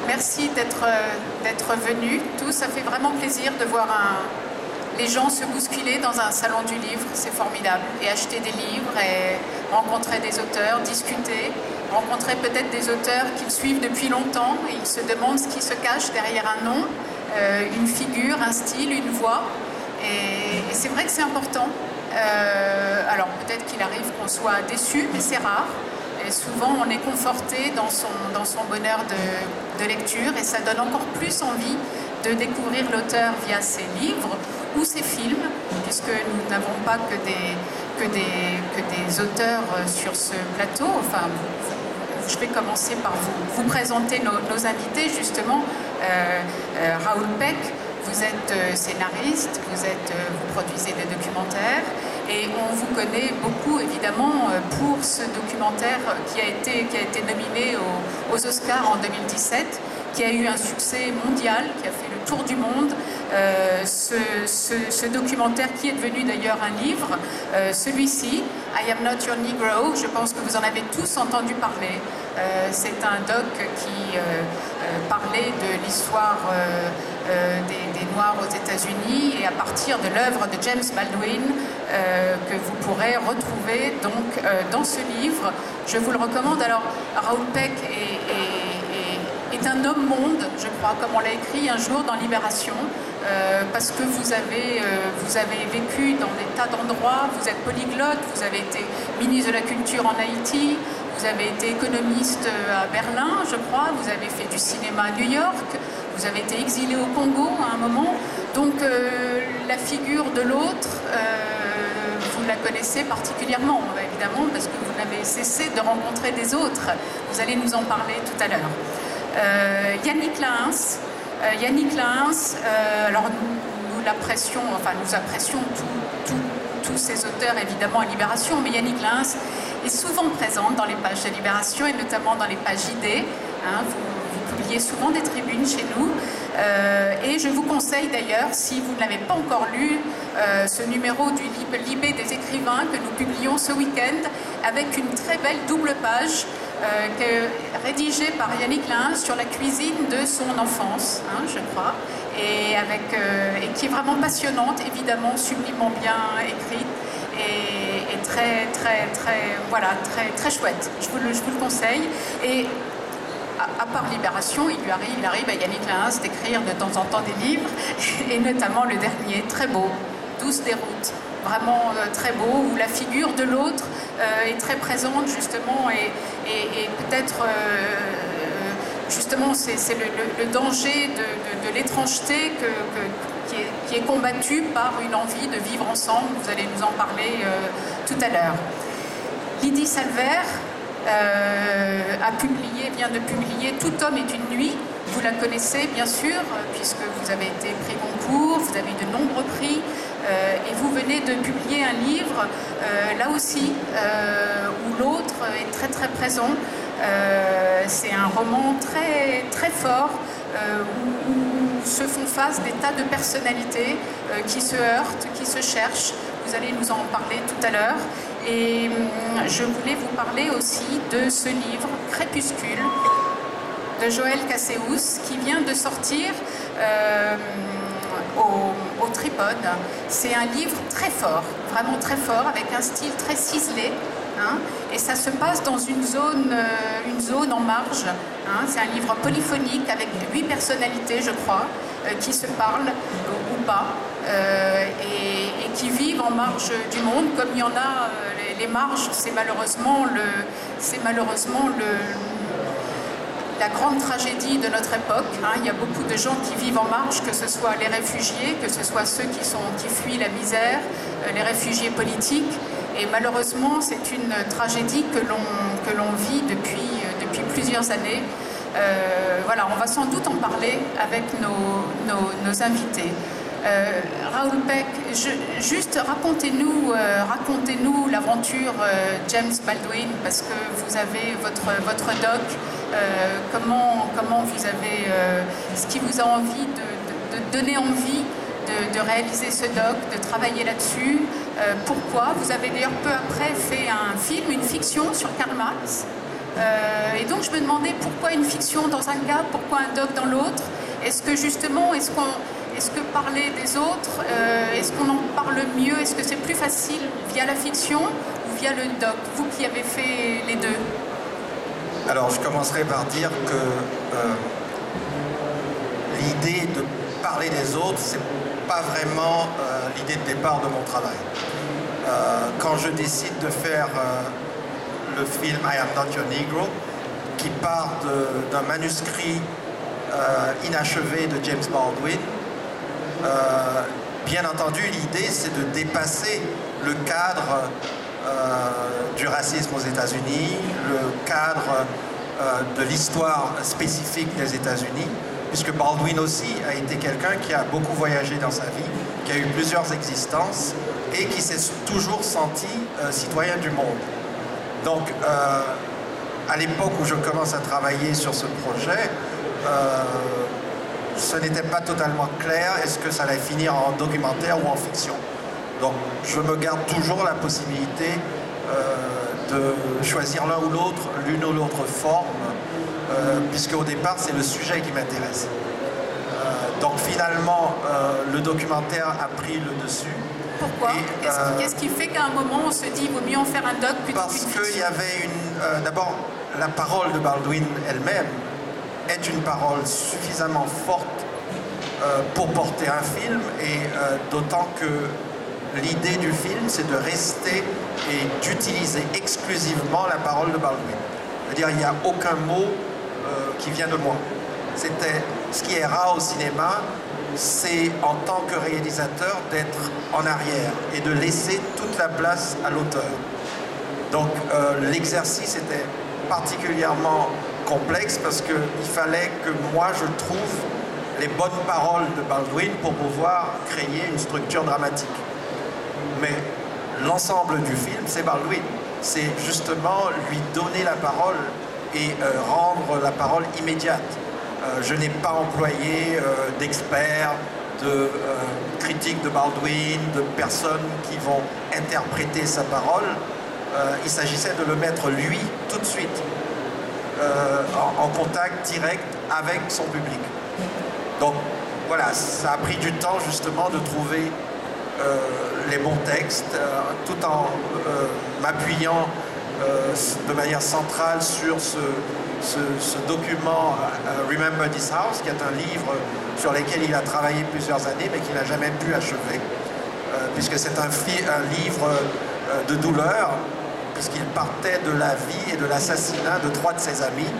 merci d'être venus tous. Ça fait vraiment plaisir de voir les gens se bousculer dans un salon du livre. C'est formidable. Et acheter des livres et rencontrer des auteurs, discuter, rencontrer peut-être des auteurs qu'ils suivent depuis longtemps et ils se demandent ce qui se cache derrière un nom, une figure, un style, une voix. Et c'est vrai que c'est important. Alors peut-être qu'il arrive qu'on soit déçu, mais c'est rare. Et souvent, on est conforté dans son bonheur de lecture et ça donne encore plus envie de découvrir l'auteur via ses livres ou ses films, puisque nous n'avons pas que des auteurs sur ce plateau. Enfin, je vais commencer par vous présenter nos invités, justement. Raoul Peck, vous êtes scénariste, vous produisez des documentaires. Et on vous connaît beaucoup, évidemment, pour ce documentaire qui a été nominé aux Oscars en 2017, qui a eu un succès mondial, qui a fait le tour du monde. Ce documentaire qui est devenu d'ailleurs un livre, celui-ci, I Am Not Your Negro, je pense que vous en avez tous entendu parler. C'est un doc qui parlait de l'histoire des Noirs aux États-Unis et à partir de l'œuvre de James Baldwin que vous pourrez retrouver donc dans ce livre. Je vous le recommande. Alors, Raoul Peck est un homme-monde, je crois, comme on l'a écrit un jour dans Libération, parce que vous avez vécu dans des tas d'endroits, vous êtes polyglotte, vous avez été ministre de la Culture en Haïti, vous avez été économiste à Berlin, je crois, vous avez fait du cinéma à New York, vous avez été exilé au Congo à un moment. Donc la figure de l'autre, vous la connaissez particulièrement, évidemment, parce que vous n'avez cessé de rencontrer des autres. Vous allez nous en parler tout à l'heure. Yannick Lahens. Alors nous apprécions tous ces auteurs évidemment à Libération, mais Yannick Lahens est souvent présente dans les pages de Libération et notamment dans les pages JD. Vous publiez souvent des tribunes chez nous et je vous conseille d'ailleurs, si vous ne l'avez pas encore lu, ce numéro du Libé des écrivains que nous publions ce week-end avec une très belle double page rédigée par Yannick Lahens sur la cuisine de son enfance, je crois, et qui est vraiment passionnante, évidemment, sublimement bien écrite et très chouette. Je vous le conseille. Et à part Libération, il arrive à Yannick Lahens d'écrire de temps en temps des livres, et notamment le dernier, très beau, 12 déroutes, vraiment très beau, où la figure de l'autre est très présente justement, et peut-être justement c'est le danger de l'étrangeté qui est combattu par une envie de vivre ensemble. Vous allez nous en parler tout à l'heure. Lydie Salver vient de publier Tout homme est une nuit. Vous la connaissez bien sûr, puisque vous avez été prix Goncourt, vous avez eu de nombreux prix, et vous venez de publier un livre, là aussi, où l'autre est très très présent. C'est un roman très, très fort, où se font face des tas de personnalités qui se heurtent, qui se cherchent. Vous allez nous en parler tout à l'heure. Et je voulais vous parler aussi de ce livre, Crépuscule, de Joël Caseus, qui vient de sortir au Tripode. C'est un livre très fort, vraiment très fort, avec un style très ciselé. Et ça se passe dans une zone en marge. C'est un livre polyphonique avec 8 personnalités, je crois, qui se parlent ou pas, et qui vivent en marge du monde, comme il y en a. Les marges, c'est malheureusement la grande tragédie de notre époque. Il y a beaucoup de gens qui vivent en marge, que ce soit les réfugiés, que ce soit ceux qui fuient la misère, les réfugiés politiques. Et malheureusement, c'est une tragédie que l'on vit depuis plusieurs années. Voilà, on va sans doute en parler avec nos invités. Raoul Peck, juste racontez-nous l'aventure James Baldwin, parce que vous avez votre doc. Comment vous avez ce qui vous a envie de donner envie de réaliser ce doc, de travailler là-dessus. Pourquoi? Vous avez d'ailleurs peu après fait un film, une fiction sur Karl Marx, Et donc je me demandais pourquoi une fiction dans un cas, pourquoi un doc dans l'autre. Est-ce que justement, est-ce que parler des autres, est-ce qu'on en parle mieux? Est-ce que c'est plus facile via la fiction ou via le doc? Vous qui avez fait les deux. Alors je commencerai par dire que l'idée de parler des autres, c'est pas vraiment l'idée de départ de mon travail. Quand je décide de faire le film I Am Not Your Negro, qui part d'un manuscrit inachevé de James Baldwin, bien entendu, l'idée c'est de dépasser le cadre du racisme aux États-Unis, le cadre de l'histoire spécifique des États-Unis, puisque Baldwin aussi a été quelqu'un qui a beaucoup voyagé dans sa vie, qui a eu plusieurs existences et qui s'est toujours senti citoyen du monde. Donc, à l'époque où je commence à travailler sur ce projet, ce n'était pas totalement clair est-ce que ça allait finir en documentaire ou en fiction. Donc je me garde toujours la possibilité de choisir l'un ou l'autre, l'une ou l'autre forme, puisque au départ c'est le sujet qui m'intéresse. Donc finalement le documentaire a pris le dessus. Pourquoi? Qu'est-ce qui fait qu'à un moment on se dit qu'il vaut mieux en faire un doc plutôt qu'une fiction? Parce qu'il y avait d'abord, la parole de Baldwin elle-même est une parole suffisamment forte pour porter un film, et d'autant que l'idée du film, c'est de rester et d'utiliser exclusivement la parole de Baldwin. C'est-à-dire, il n'y a aucun mot qui vient de moi. C'était ce qui est rare au cinéma, c'est en tant que réalisateur d'être en arrière et de laisser toute la place à l'auteur. Donc l'exercice était particulièrement complexe parce qu'il fallait que moi je trouve les bonnes paroles de Baldwin pour pouvoir créer une structure dramatique. Mais l'ensemble du film, c'est Baldwin. C'est justement lui donner la parole et rendre la parole immédiate. Je n'ai pas employé d'experts, de critiques de Baldwin, de personnes qui vont interpréter sa parole. Il s'agissait de le mettre lui tout de suite en contact direct avec son public. Donc voilà, ça a pris du temps justement de trouver les bons textes, tout en m'appuyant de manière centrale sur ce document Remember This House, qui est un livre sur lequel il a travaillé plusieurs années mais qu'il n'a jamais pu achever, puisque c'est un livre de douleur, puisqu'il partait de la vie et de l'assassinat de 3 de ses amis,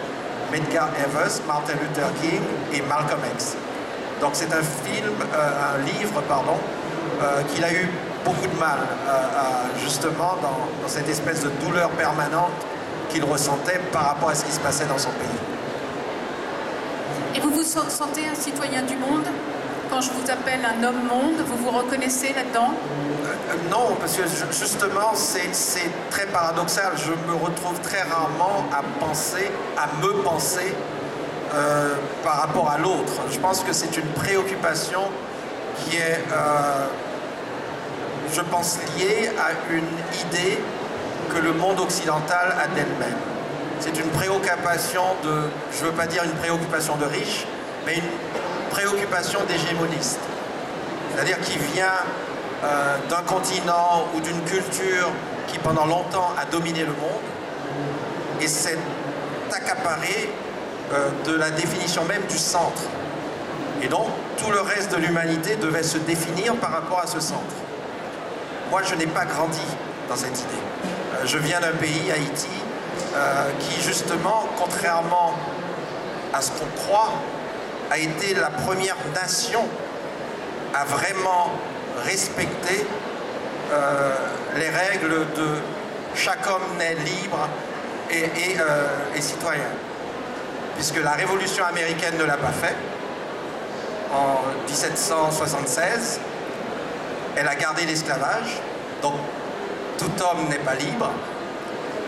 Medgar Evers, Martin Luther King et Malcolm X. Donc c'est un livre, qu'il a eu beaucoup de mal justement dans cette espèce de douleur permanente qu'il ressentait par rapport à ce qui se passait dans son pays. Et vous vous sentez un citoyen du monde? Quand je vous appelle un homme-monde, vous vous reconnaissez là-dedans? Non, parce que justement, c'est très paradoxal. Je me retrouve très rarement à me penser par rapport à l'autre. Je pense que c'est une préoccupation qui est, je pense, liée à une idée que le monde occidental a d'elle-même. C'est une préoccupation je ne veux pas dire une préoccupation de riche, mais une préoccupation d'hégémoniste. C'est-à-dire qui vient d'un continent ou d'une culture qui pendant longtemps a dominé le monde et s'est accaparé de la définition même du centre. Et donc tout le reste de l'humanité devait se définir par rapport à ce centre. Moi je n'ai pas grandi dans cette idée. Je viens d'un pays, Haïti, qui justement, contrairement à ce qu'on croit, a été la première nation à vraiment respecter les règles de chaque homme naît libre et citoyen. Puisque la Révolution américaine ne l'a pas fait. En 1776, elle a gardé l'esclavage, donc tout homme n'est pas libre.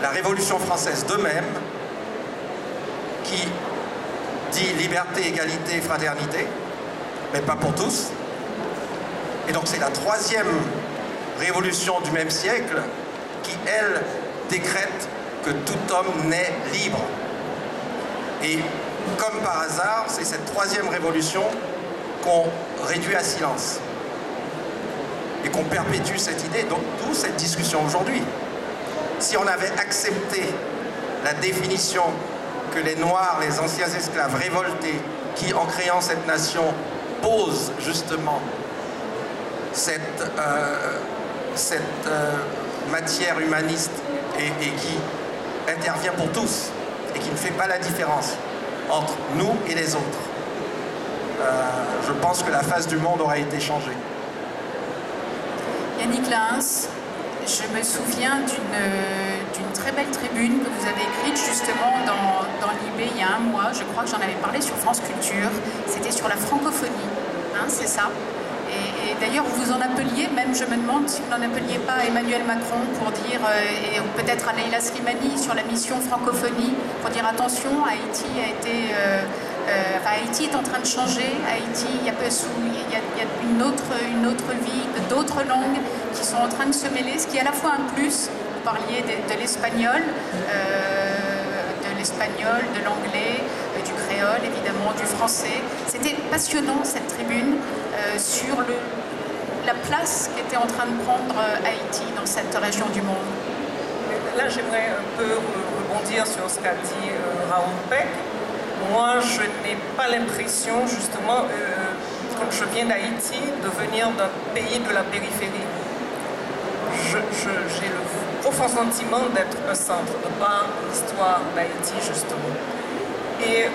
La Révolution française de même, qui dit liberté, égalité, fraternité, mais pas pour tous. Et donc c'est la 3e révolution du même siècle qui, elle, décrète que tout homme naît libre. Et comme par hasard, c'est cette troisième révolution qu'on réduit à silence et qu'on perpétue cette idée, donc d'où cette discussion aujourd'hui. Si on avait accepté la définition que les Noirs, les anciens esclaves révoltés, qui en créant cette nation posent justement cette matière humaniste et qui intervient pour tous et qui ne fait pas la différence entre nous et les autres, je pense que la face du monde aura été changée. Yannick Lahens, je me souviens d'une très belle tribune que vous avez écrite justement dans l'IB il y a un mois. Je crois que j'en avais parlé sur France Culture. C'était sur la francophonie, hein, c'est ça. Et d'ailleurs, vous en appeliez, même je me demande si vous n'en appeliez pas à Emmanuel Macron pour dire, et peut-être à Leïla Slimani sur la mission francophonie, pour dire attention, Haïti a été... Haïti est en train de changer. Haïti, il y a une autre vie, d'autres langues qui sont en train de se mêler, ce qui est à la fois un plus. Vous parliez de l'espagnol, de l'anglais, du créole, évidemment, du français. C'était passionnant cette tribune sur la place qu'était en train de prendre Haïti dans cette région du monde. Là, j'aimerais un peu rebondir sur ce qu'a dit Raoul Peck. Moi, je n'ai pas l'impression, justement, quand je viens d'Haïti, de venir d'un pays de la périphérie. J'ai le profond sentiment d'être un centre, de par l'histoire d'Haïti, justement. Et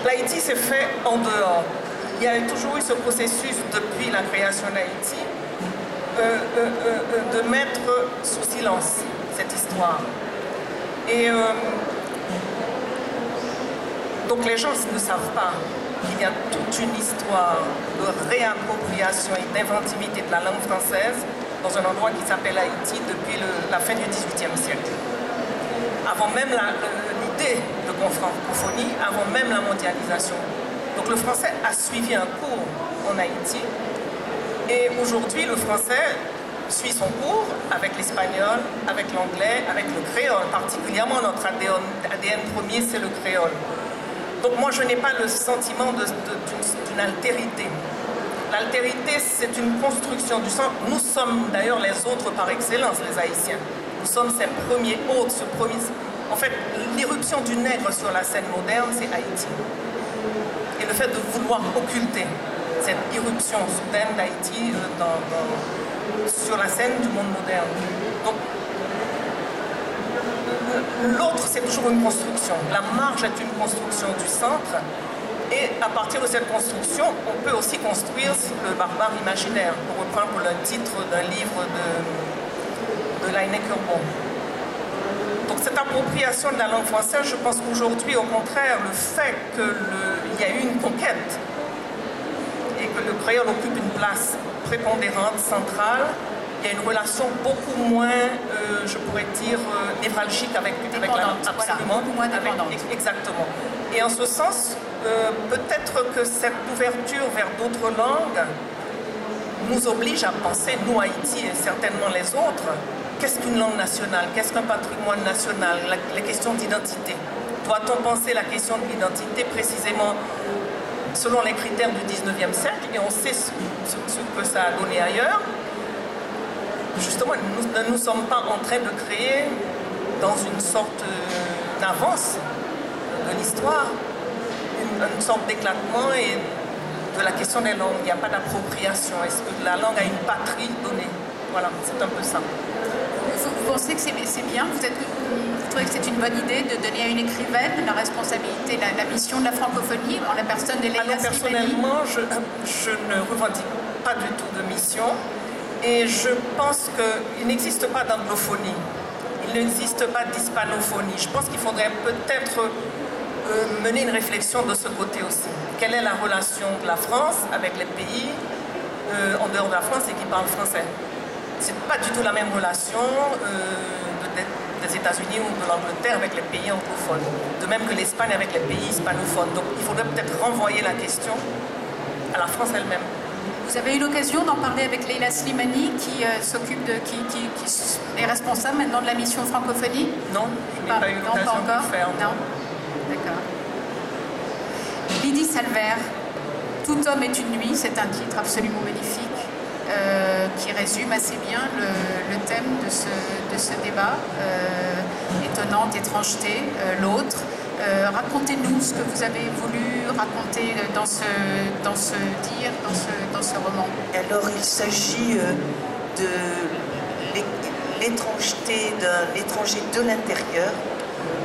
l'Haïti s'est fait en dehors. Il y a toujours eu ce processus, depuis la création d'Haïti, de mettre sous silence cette histoire. Et... donc les gens ne savent pas qu'il y a toute une histoire de réappropriation et d'inventivité de la langue française dans un endroit qui s'appelle Haïti depuis la fin du XVIIIe siècle. Avant même l'idée de francophonie, avant même la mondialisation. Donc le français a suivi un cours en Haïti et aujourd'hui le français suit son cours avec l'espagnol, avec l'anglais, avec le créole. Particulièrement notre ADN premier, c'est le créole. Donc moi, je n'ai pas le sentiment d'une altérité. L'altérité, c'est une construction du sang. Nous sommes d'ailleurs les autres par excellence, les Haïtiens. Nous sommes ces premiers hôtes, En fait, l'irruption du nègre sur la scène moderne, c'est Haïti. Et le fait de vouloir occulter cette irruption soudaine d'Haïti sur la scène du monde moderne. Donc, l'autre, c'est toujours une construction. La marge est une construction du centre. Et à partir de cette construction, on peut aussi construire le barbare imaginaire, pour reprendre le titre d'un livre de Laine Curbon. Donc cette appropriation de la langue française, je pense qu'aujourd'hui, au contraire, le fait qu'il y a eu une conquête et que le créole occupe une place prépondérante, centrale, il y a une relation beaucoup moins, je pourrais dire, névralgique avec la langue. Absolument. Beaucoup moins dépendante. Exactement. Et en ce sens, peut-être que cette ouverture vers d'autres langues nous oblige à penser, nous Haïti et certainement les autres, qu'est-ce qu'une langue nationale, qu'est-ce qu'un patrimoine national, les questions d'identité. Doit-on penser la question de l'identité précisément selon les critères du 19e siècle, et on sait ce que ça a donné ailleurs. Justement, nous ne sommes pas en train de créer, dans une sorte d'avance de l'histoire, une sorte d'éclatement et de la question des langues. Il n'y a pas d'appropriation. Est-ce que la langue a une patrie donnée? Voilà, c'est un peu ça. Vous pensez que c'est bien? Vous trouvez que c'est une bonne idée de donner à une écrivaine la responsabilité, la mission de la francophonie en la personne de Leïla Slimani? Personnellement, je ne revendique pas du tout de mission. Et je pense qu'il n'existe pas d'anglophonie. Il n'existe pas d'hispanophonie. Je pense qu'il faudrait peut-être mener une réflexion de ce côté aussi. Quelle est la relation de la France avec les pays en dehors de la France et qui parlent français? C'est pas du tout la même relation des États-Unis ou de l'Angleterre avec les pays anglophones. De même que l'Espagne avec les pays hispanophones. Donc il faudrait peut-être renvoyer la question à la France elle-même. Vous avez eu l'occasion d'en parler avec Leila Slimani qui s'occupe qui est responsable maintenant de la mission francophonie? Non, je n'ai pas eu l'occasion de le faire. Non. D'accord. Lydie Salvert, Tout homme est une nuit, c'est un titre absolument magnifique qui résume assez bien le thème de ce débat. Étonnante étrangeté, l'autre. Racontez-nous ce que vous avez voulu raconter dans ce roman. Alors il s'agit de l'étrangeté d'un étranger de l'intérieur.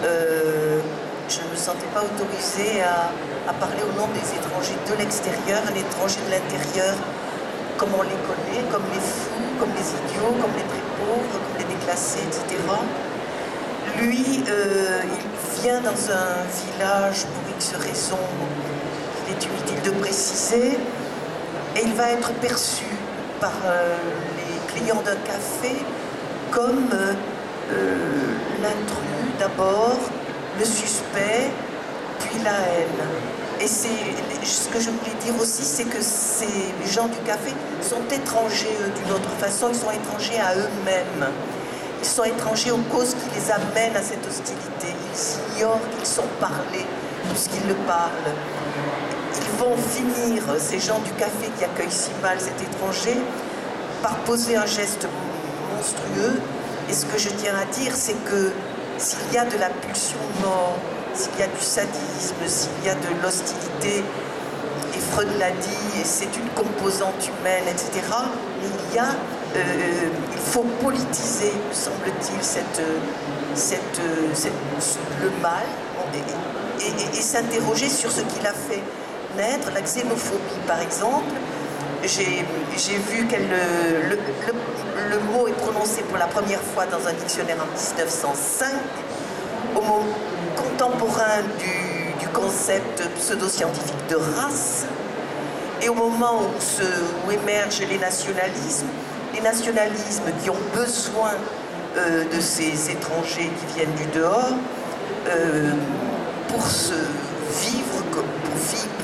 Je ne me sentais pas autorisée à parler au nom des étrangers de l'extérieur. L'étranger de l'intérieur, comme on les connaît, comme les fous, comme les idiots, comme les très pauvres, comme les déclassés, etc. Lui, il vient dans un village pour X raisons qu'il est inutile de préciser, et il va être perçu par les clients d'un café comme l'intrus d'abord, le suspect, puis la haine. Et ce que je voulais dire aussi, c'est que ces gens du café sont étrangers d'une autre façon, ils sont étrangers à eux-mêmes. Ils sont étrangers aux causes qui les amènent à cette hostilité. Ils ignorent qu'ils sont parlés puisqu'ils le parlent. Ils vont finir, ces gens du café qui accueillent si mal cet étranger, par poser un geste monstrueux. Et ce que je tiens à dire, c'est que s'il y a de la pulsion de mort, s'il y a du sadisme, s'il y a de l'hostilité, et Freud l'a dit, et c'est une composante humaine, etc., mais il faut politiser, semble-t-il, le mal et s'interroger sur ce qu'il a fait naître. La xénophobie, par exemple, j'ai vu que le mot est prononcé pour la première fois dans un dictionnaire en 1905, au mot contemporain du concept pseudo-scientifique de race, et au moment où émergent les nationalismes qui ont besoin de ces étrangers qui viennent du dehors pour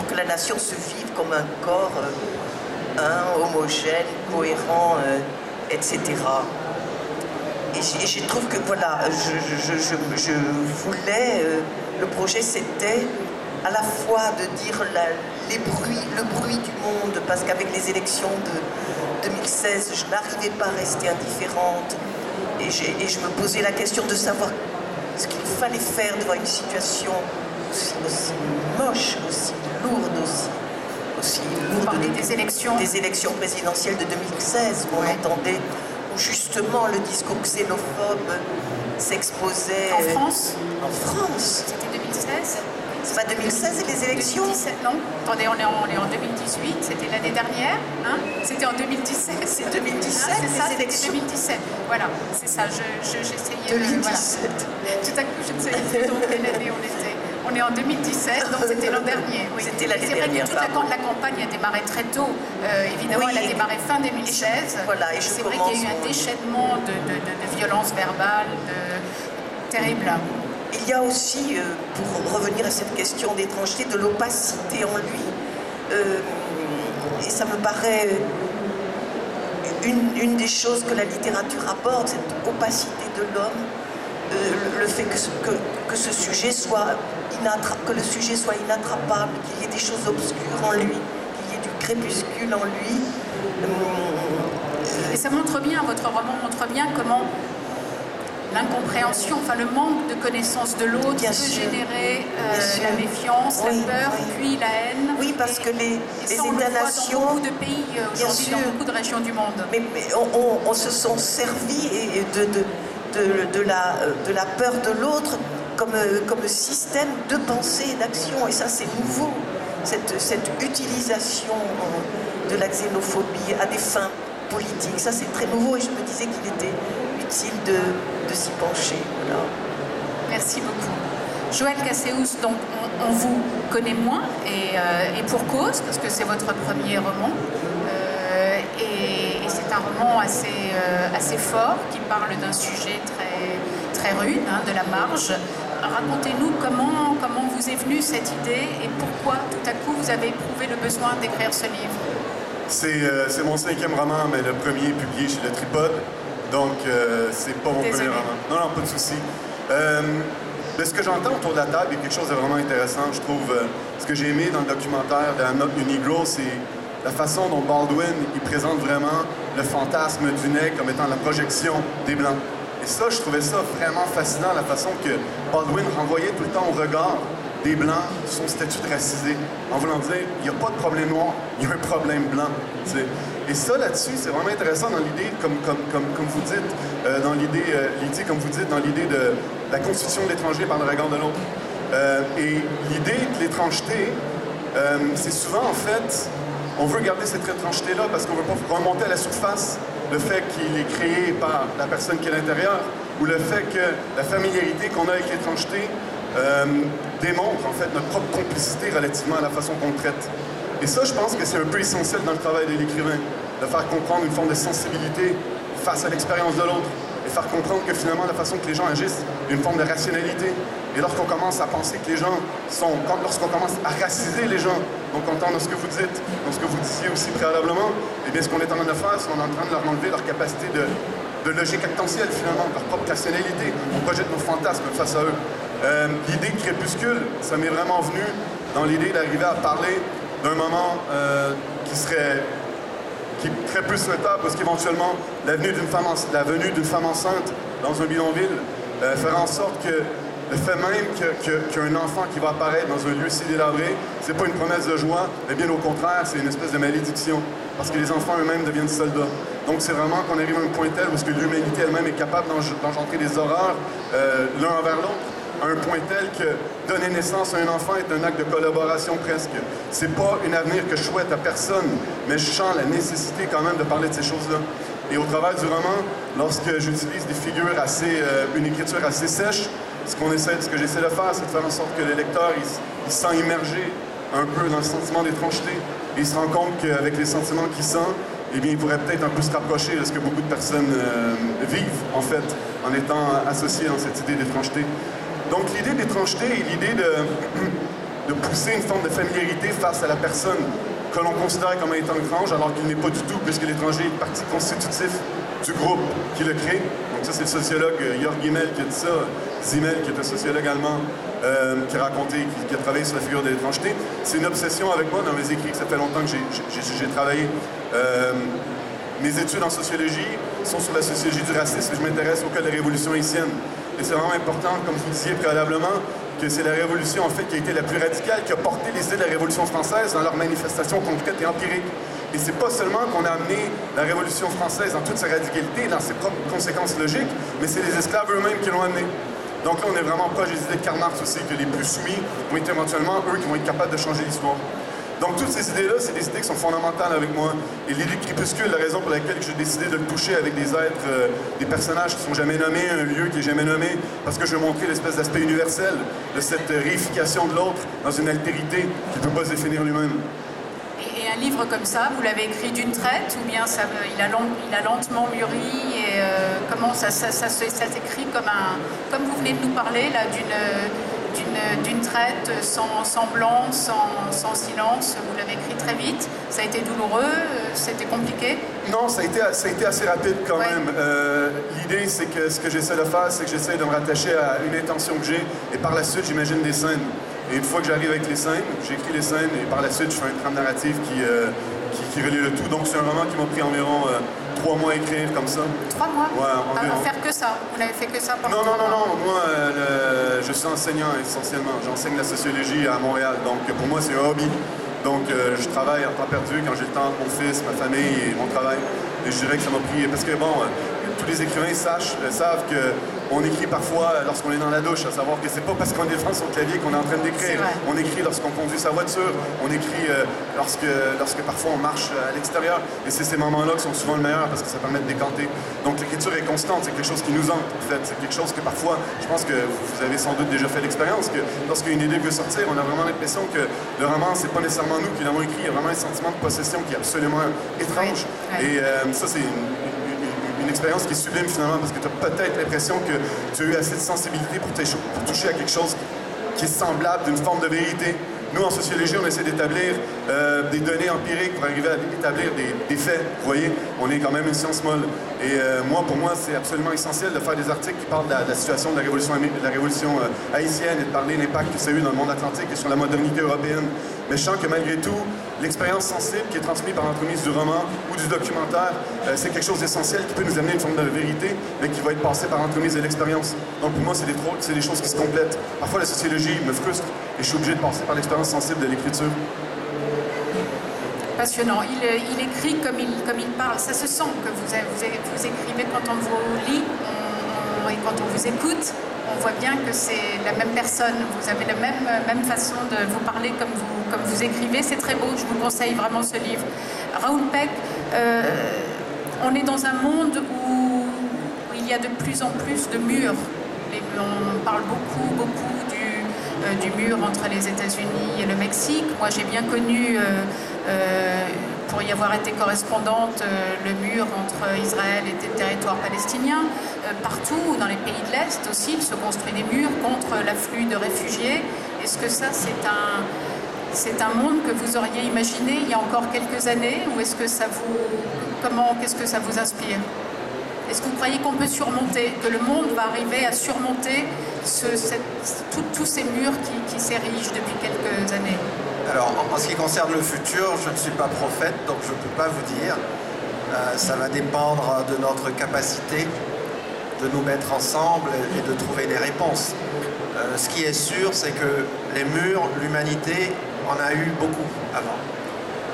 que la nation se vive comme un corps homogène, cohérent, etc. Et je trouve que voilà, je voulais, le projet c'était à la fois de dire le bruit du monde, parce qu'avec les élections de 2016, je n'arrivais pas à rester indifférente, et je me posais la question de savoir ce qu'il fallait faire devant une situation aussi moche, aussi lourde, aussi lourde. Vous parlez des élections présidentielles de 2016, où on entendait où justement le discours xénophobe s'exposait. En France? En France. C'était 2016? C'est pas 2016 les élections? 2017, non. Attendez, on est en 2018, c'était l'année dernière. Hein, c'était en 2017. C'est 2017, c'est ça, les élections. c'était 2017. Voilà, c'est ça, j'essayais... 2017. Voilà. Tout à coup, je ne sais plus dans quelle année on était. On est en 2017, donc c'était l'an dernier. Oui. C'était l'année C'est dernière. vrai que toute la campagne a démarré très tôt. Évidemment, oui, elle a démarré fin 2016. Voilà, et c'est vrai qu'il y a eu un déchaînement de violence verbale terrible. Il y a aussi, pour revenir à cette question d'étrangeté, de l'opacité en lui. Et ça me paraît une des choses que la littérature aborde, cette opacité de l'homme, le fait que ce sujet soit que le sujet soit inattrapable, qu'il y ait des choses obscures en lui, qu'il y ait du crépuscule en lui. Et ça montre bien, votre roman montre bien comment l'incompréhension, enfin le manque de connaissance de l'autre peut générer la méfiance, la peur, puis la haine. Oui, parce que les États-nations... Dans beaucoup de pays, aujourd'hui, dans beaucoup de régions du monde. Mais on se sont servis de la peur de l'autre comme système de pensée et d'action. Et ça, c'est nouveau. Cette utilisation de la xénophobie à des fins politiques, ça, c'est très nouveau. Et je me disais qu'il était utile de s'y pencher. Voilà. Merci beaucoup. Joël Caseus, donc on vous connaît moins, et pour cause, parce que c'est votre premier roman. Et c'est un roman assez fort qui parle d'un sujet très rude, hein, de la marge. Racontez-nous comment vous est venue cette idée et pourquoi tout à coup vous avez éprouvé le besoin d'écrire ce livre. C'est mon 5e roman, mais le premier est publié chez Le Tripode. Donc, c'est pas mon premier roman. Non, non, pas de souci. De ce que j'entends autour de la table, il y a quelque chose de vraiment intéressant, je trouve. Ce que j'ai aimé dans le documentaire de I'm Not Your Negro, c'est la façon dont Baldwin il présente vraiment le fantasme du nègre comme étant la projection des Blancs. Et ça, je trouvais ça vraiment fascinant, la façon que Baldwin renvoyait tout le temps au regard des Blancs son statut de racisé, en voulant dire, il n'y a pas de problème noir, il y a un problème blanc. T'sais. Et ça, là-dessus, c'est vraiment intéressant dans l'idée, comme vous dites, dans l'idée, comme vous dites, dans l'idée de la constitution de l'étranger par le regard de l'autre. Et l'idée de l'étrangeté, c'est souvent, en fait, on veut garder cette étrangeté-là parce qu'on ne veut pas remonter à la surface le fait qu'il est créé par la personne qui est à l'intérieur, ou le fait que la familiarité qu'on a avec l'étrangeté démontre en fait notre propre complicité relativement à la façon qu'on le traite. Et ça, je pense que c'est un peu essentiel dans le travail de l'écrivain, de faire comprendre une forme de sensibilité face à l'expérience de l'autre, et faire comprendre que finalement la façon que les gens agissent est une forme de rationalité. Et lorsqu'on commence à penser que les gens lorsqu'on commence à raciser les gens, donc on entend dans ce que vous dites, dans ce que vous disiez aussi préalablement, et bien ce qu'on est en train de faire, c'est qu'on est en train de leur enlever leur capacité de logique actentielle finalement, leur propre rationalité. On projette nos fantasmes face à eux. L'idée de crépuscule, ça m'est vraiment venu dans l'idée d'arriver à parler d'un moment qui serait très peu souhaitable, parce qu'éventuellement, la venue d'une femme enceinte dans un bidonville fera en sorte que le fait même qu'il y a un enfant qui va apparaître dans un lieu si délabré, c'est pas une promesse de joie, mais bien au contraire, c'est une espèce de malédiction, parce que les enfants eux-mêmes deviennent soldats. Donc c'est vraiment qu'on arrive à un point tel où l'humanité elle-même est capable d'engendrer des horreurs l'un envers l'autre, à un point tel que donner naissance à un enfant est un acte de collaboration presque. C'est pas un avenir que je souhaite à personne, mais je sens la nécessité quand même de parler de ces choses-là. Et au travers du roman, lorsque j'utilise des figures une écriture assez sèche, ce que j'essaie de faire, c'est de faire en sorte que le lecteur il se sent immergé un peu dans le sentiment d'étrangeté, et il se rend compte qu'avec les sentiments qu'il sent, eh bien, il pourrait peut-être un peu se rapprocher de ce que beaucoup de personnes vivent, en fait, en étant associés dans cette idée d'étrangeté. Donc l'idée d'étrangeté et l'idée de pousser une forme de familiarité face à la personne que l'on considère comme étant étrange, alors qu'il n'est pas du tout, puisque l'étranger est partie constitutive du groupe qui le crée. Donc ça, c'est le sociologue Jörg Simmel qui a dit ça. Simmel, qui est un sociologue allemand, qui a travaillé sur la figure de l'étrangeté. C'est une obsession avec moi dans mes écrits, que ça fait longtemps que j'ai travaillé. Mes études en sociologie sont sur la sociologie du racisme, et je m'intéresse au cas de la Révolution haïtienne. Et c'est vraiment important, comme vous disiez préalablement, que c'est la révolution en fait qui a été la plus radicale, qui a porté les idées de la Révolution française dans leurs manifestations concrètes et empiriques. Et c'est pas seulement qu'on a amené la Révolution française dans toute sa radicalité, dans ses propres conséquences logiques, mais c'est les esclaves eux-mêmes qui l'ont amené. Donc là, on est vraiment proche des idées de Karl Marx aussi, que les plus soumis vont être éventuellement eux qui vont être capables de changer l'histoire. Donc toutes ces idées-là, c'est des idées qui sont fondamentales avec moi. Et l'idée de crépuscule, la raison pour laquelle j'ai décidé de le toucher avec des êtres, des personnages qui ne sont jamais nommés, un lieu qui n'est jamais nommé, parce que je veux montrer l'espèce d'aspect universel de cette réification de l'autre dans une altérité qui ne peut pas se définir lui-même. Et un livre comme ça, vous l'avez écrit d'une traite, ou bien il a lentement mûri, et comment ça s'écrit comme vous venez de nous parler là, d'une traite, sans blanc, sans silence. Vous l'avez écrit très vite. Ça a été douloureux, c'était compliqué? Non, ça a été assez rapide quand même. L'idée, c'est que ce que j'essaie de faire, c'est que j'essaie de me rattacher à une intention que j'ai, et par la suite, j'imagine des scènes. Et une fois que j'arrive avec les scènes, j'écris les scènes, et par la suite, je fais une trame narrative qui relie le tout. Donc c'est un roman qui m'a pris environ 3 mois à écrire comme ça. 3 mois? Ouais, environ. À faire que ça? Vous n'avez fait que ça pendant Non. Moi, je suis enseignant essentiellement. J'enseigne la sociologie à Montréal. Donc pour moi, c'est un hobby. Donc je travaille en temps perdu quand j'ai le temps pour mon fils, ma famille et mon travail. Et je dirais que ça m'a pris... Parce que bon, tous les écrivains savent qu'on écrit parfois lorsqu'on est dans la douche, à savoir que c'est pas parce qu'on est devant son clavier qu'on est en train d'écrire. On écrit lorsqu'on conduit sa voiture, on écrit lorsque parfois on marche à l'extérieur. Et c'est ces moments-là qui sont souvent le meilleur parce que ça permet de décanter. Donc l'écriture est constante, c'est quelque chose qui nous hante en fait. C'est quelque chose que parfois, je pense que vous avez sans doute déjà fait l'expérience, que lorsqu'une idée veut sortir, on a vraiment l'impression que le roman, c'est pas nécessairement nous qui l'avons écrit, il y a vraiment un sentiment de possession qui est absolument étrange. Et ça, c'est une expérience qui est sublime finalement, parce que tu as peut-être l'impression que tu as eu assez de sensibilité pour toucher à quelque chose qui est semblable d'une forme de vérité, Nous, en sociologie, on essaie d'établir des données empiriques pour arriver à établir des faits. Vous voyez, on est quand même une science molle. Et pour moi, c'est absolument essentiel de faire des articles qui parlent de la situation de la révolution haïtienne et de parler de l'impact que ça a eu dans le monde atlantique et sur la modernité européenne. Mais je sens que malgré tout, l'expérience sensible qui est transmise par l'entremise du roman ou du documentaire, c'est quelque chose d'essentiel qui peut nous amener une forme de vérité, mais qui va être passé par l'entremise de l'expérience. Donc pour moi, c'est des choses qui se complètent. Parfois, la sociologie me frustre et je suis obligé de passer par l'expérience sensible de l'écriture. Passionnant. Il écrit comme il parle. Ça se sent que vous écrivez quand on vous lit et quand on vous écoute. On voit bien que c'est la même personne. Vous avez la même façon de vous parler comme vous écrivez. C'est très beau. Je vous conseille vraiment ce livre. Raoul Peck, on est dans un monde où il y a de plus en plus de murs. On parle beaucoup du mur entre les États-Unis et le Mexique. Moi, j'ai bien connu, pour y avoir été correspondante, le mur entre Israël et le territoire palestinien. Partout, dans les pays de l'Est aussi, il se construit des murs contre l'afflux de réfugiés. Est-ce que ça, c'est un monde que vous auriez imaginé il y a encore quelques années, ou est-ce que qu'est-ce que ça vous inspire? Est-ce que vous croyez qu'on peut surmonter, que le monde va arriver à surmonter tous ces murs qui s'érigent depuis quelques années? Alors, en ce qui concerne le futur, je ne suis pas prophète, donc je ne peux pas vous dire. Ça va dépendre de notre capacité de nous mettre ensemble et de trouver des réponses. Ce qui est sûr, c'est que les murs, l'humanité en a eu beaucoup avant.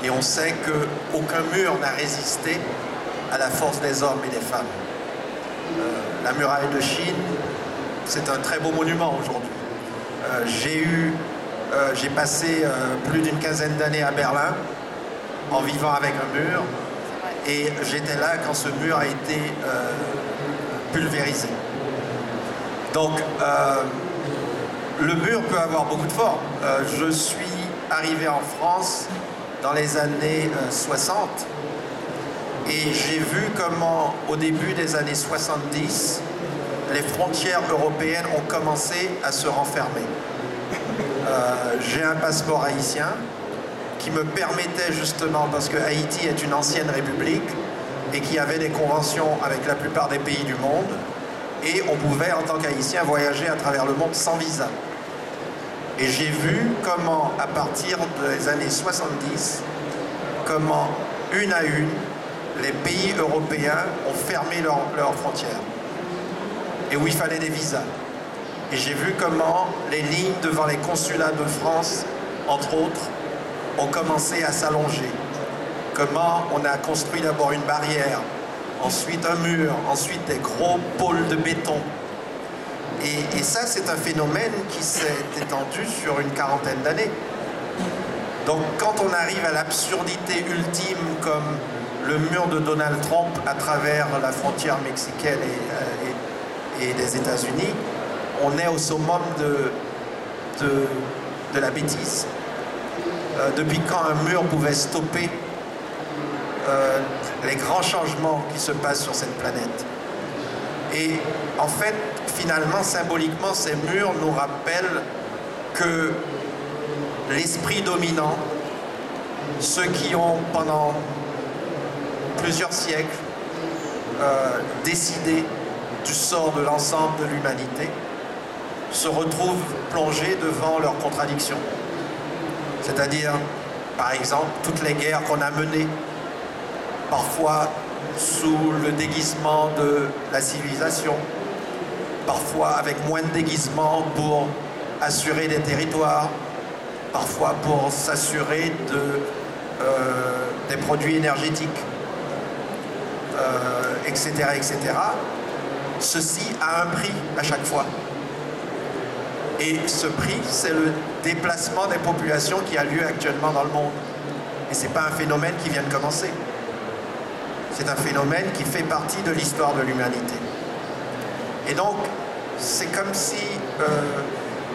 Et on sait qu'aucun mur n'a résisté à la force des hommes et des femmes. La muraille de Chine, c'est un très beau monument aujourd'hui. J'ai passé plus d'une quinzaine d'années à Berlin en vivant avec un mur, et j'étais là quand ce mur a été pulvérisé. Donc le mur peut avoir beaucoup de formes. Je suis arrivé en France dans les années 60 et j'ai vu comment au début des années 70 les frontières européennes ont commencé à se renfermer. J'ai un passeport haïtien qui me permettait justement, parce que Haïti est une ancienne république et qui avait des conventions avec la plupart des pays du monde, et on pouvait en tant qu'Haïtien voyager à travers le monde sans visa. Et j'ai vu comment, à partir des années 70, comment une à une, les pays européens ont fermé leurs frontières et où il fallait des visas. Et j'ai vu comment les lignes devant les consulats de France, entre autres, ont commencé à s'allonger. Comment on a construit d'abord une barrière, ensuite un mur, ensuite des gros pôles de béton. Et ça, c'est un phénomène qui s'est étendu sur une quarantaine d'années. Donc quand on arrive à l'absurdité ultime comme le mur de Donald Trump à travers la frontière mexicaine et des États-Unis, on est au summum de la bêtise. Depuis quand un mur pouvait stopper les grands changements qui se passent sur cette planète? Et en fait, finalement, symboliquement, ces murs nous rappellent que l'esprit dominant, ceux qui ont pendant plusieurs siècles décidé du sort de l'ensemble de l'humanité, se retrouvent plongés devant leurs contradictions. C'est-à-dire, par exemple, toutes les guerres qu'on a menées, parfois sous le déguisement de la civilisation, parfois avec moins de déguisement pour assurer des territoires, parfois pour s'assurer des produits énergétiques, etc., etc. Ceci a un prix à chaque fois. Et ce prix, c'est le déplacement des populations qui a lieu actuellement dans le monde. Et ce n'est pas un phénomène qui vient de commencer. C'est un phénomène qui fait partie de l'histoire de l'humanité. Et donc, c'est comme si,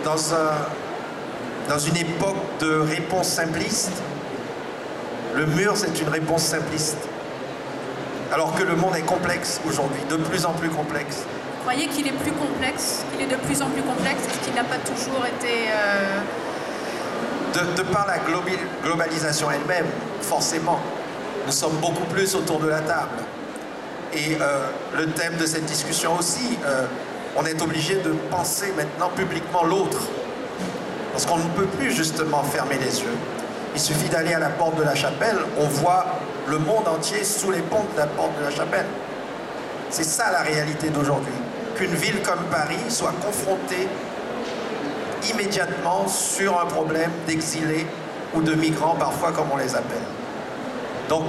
dans une époque de réponse simpliste, le mur, c'est une réponse simpliste. Alors que le monde est complexe aujourd'hui, de plus en plus complexe. Vous croyez qu'il est plus complexe, qu'il est de plus en plus complexe, et qu'il n'a pas toujours été... de par la globalisation elle-même, forcément, nous sommes beaucoup plus autour de la table. Et le thème de cette discussion aussi, on est obligé de penser maintenant publiquement l'autre. Parce qu'on ne peut plus justement fermer les yeux. Il suffit d'aller à la porte de la chapelle, on voit le monde entier sous les ponts de la porte de la chapelle. C'est ça la réalité d'aujourd'hui. Qu'une ville comme Paris soit confrontée immédiatement sur un problème d'exilés ou de migrants, parfois comme on les appelle. Donc,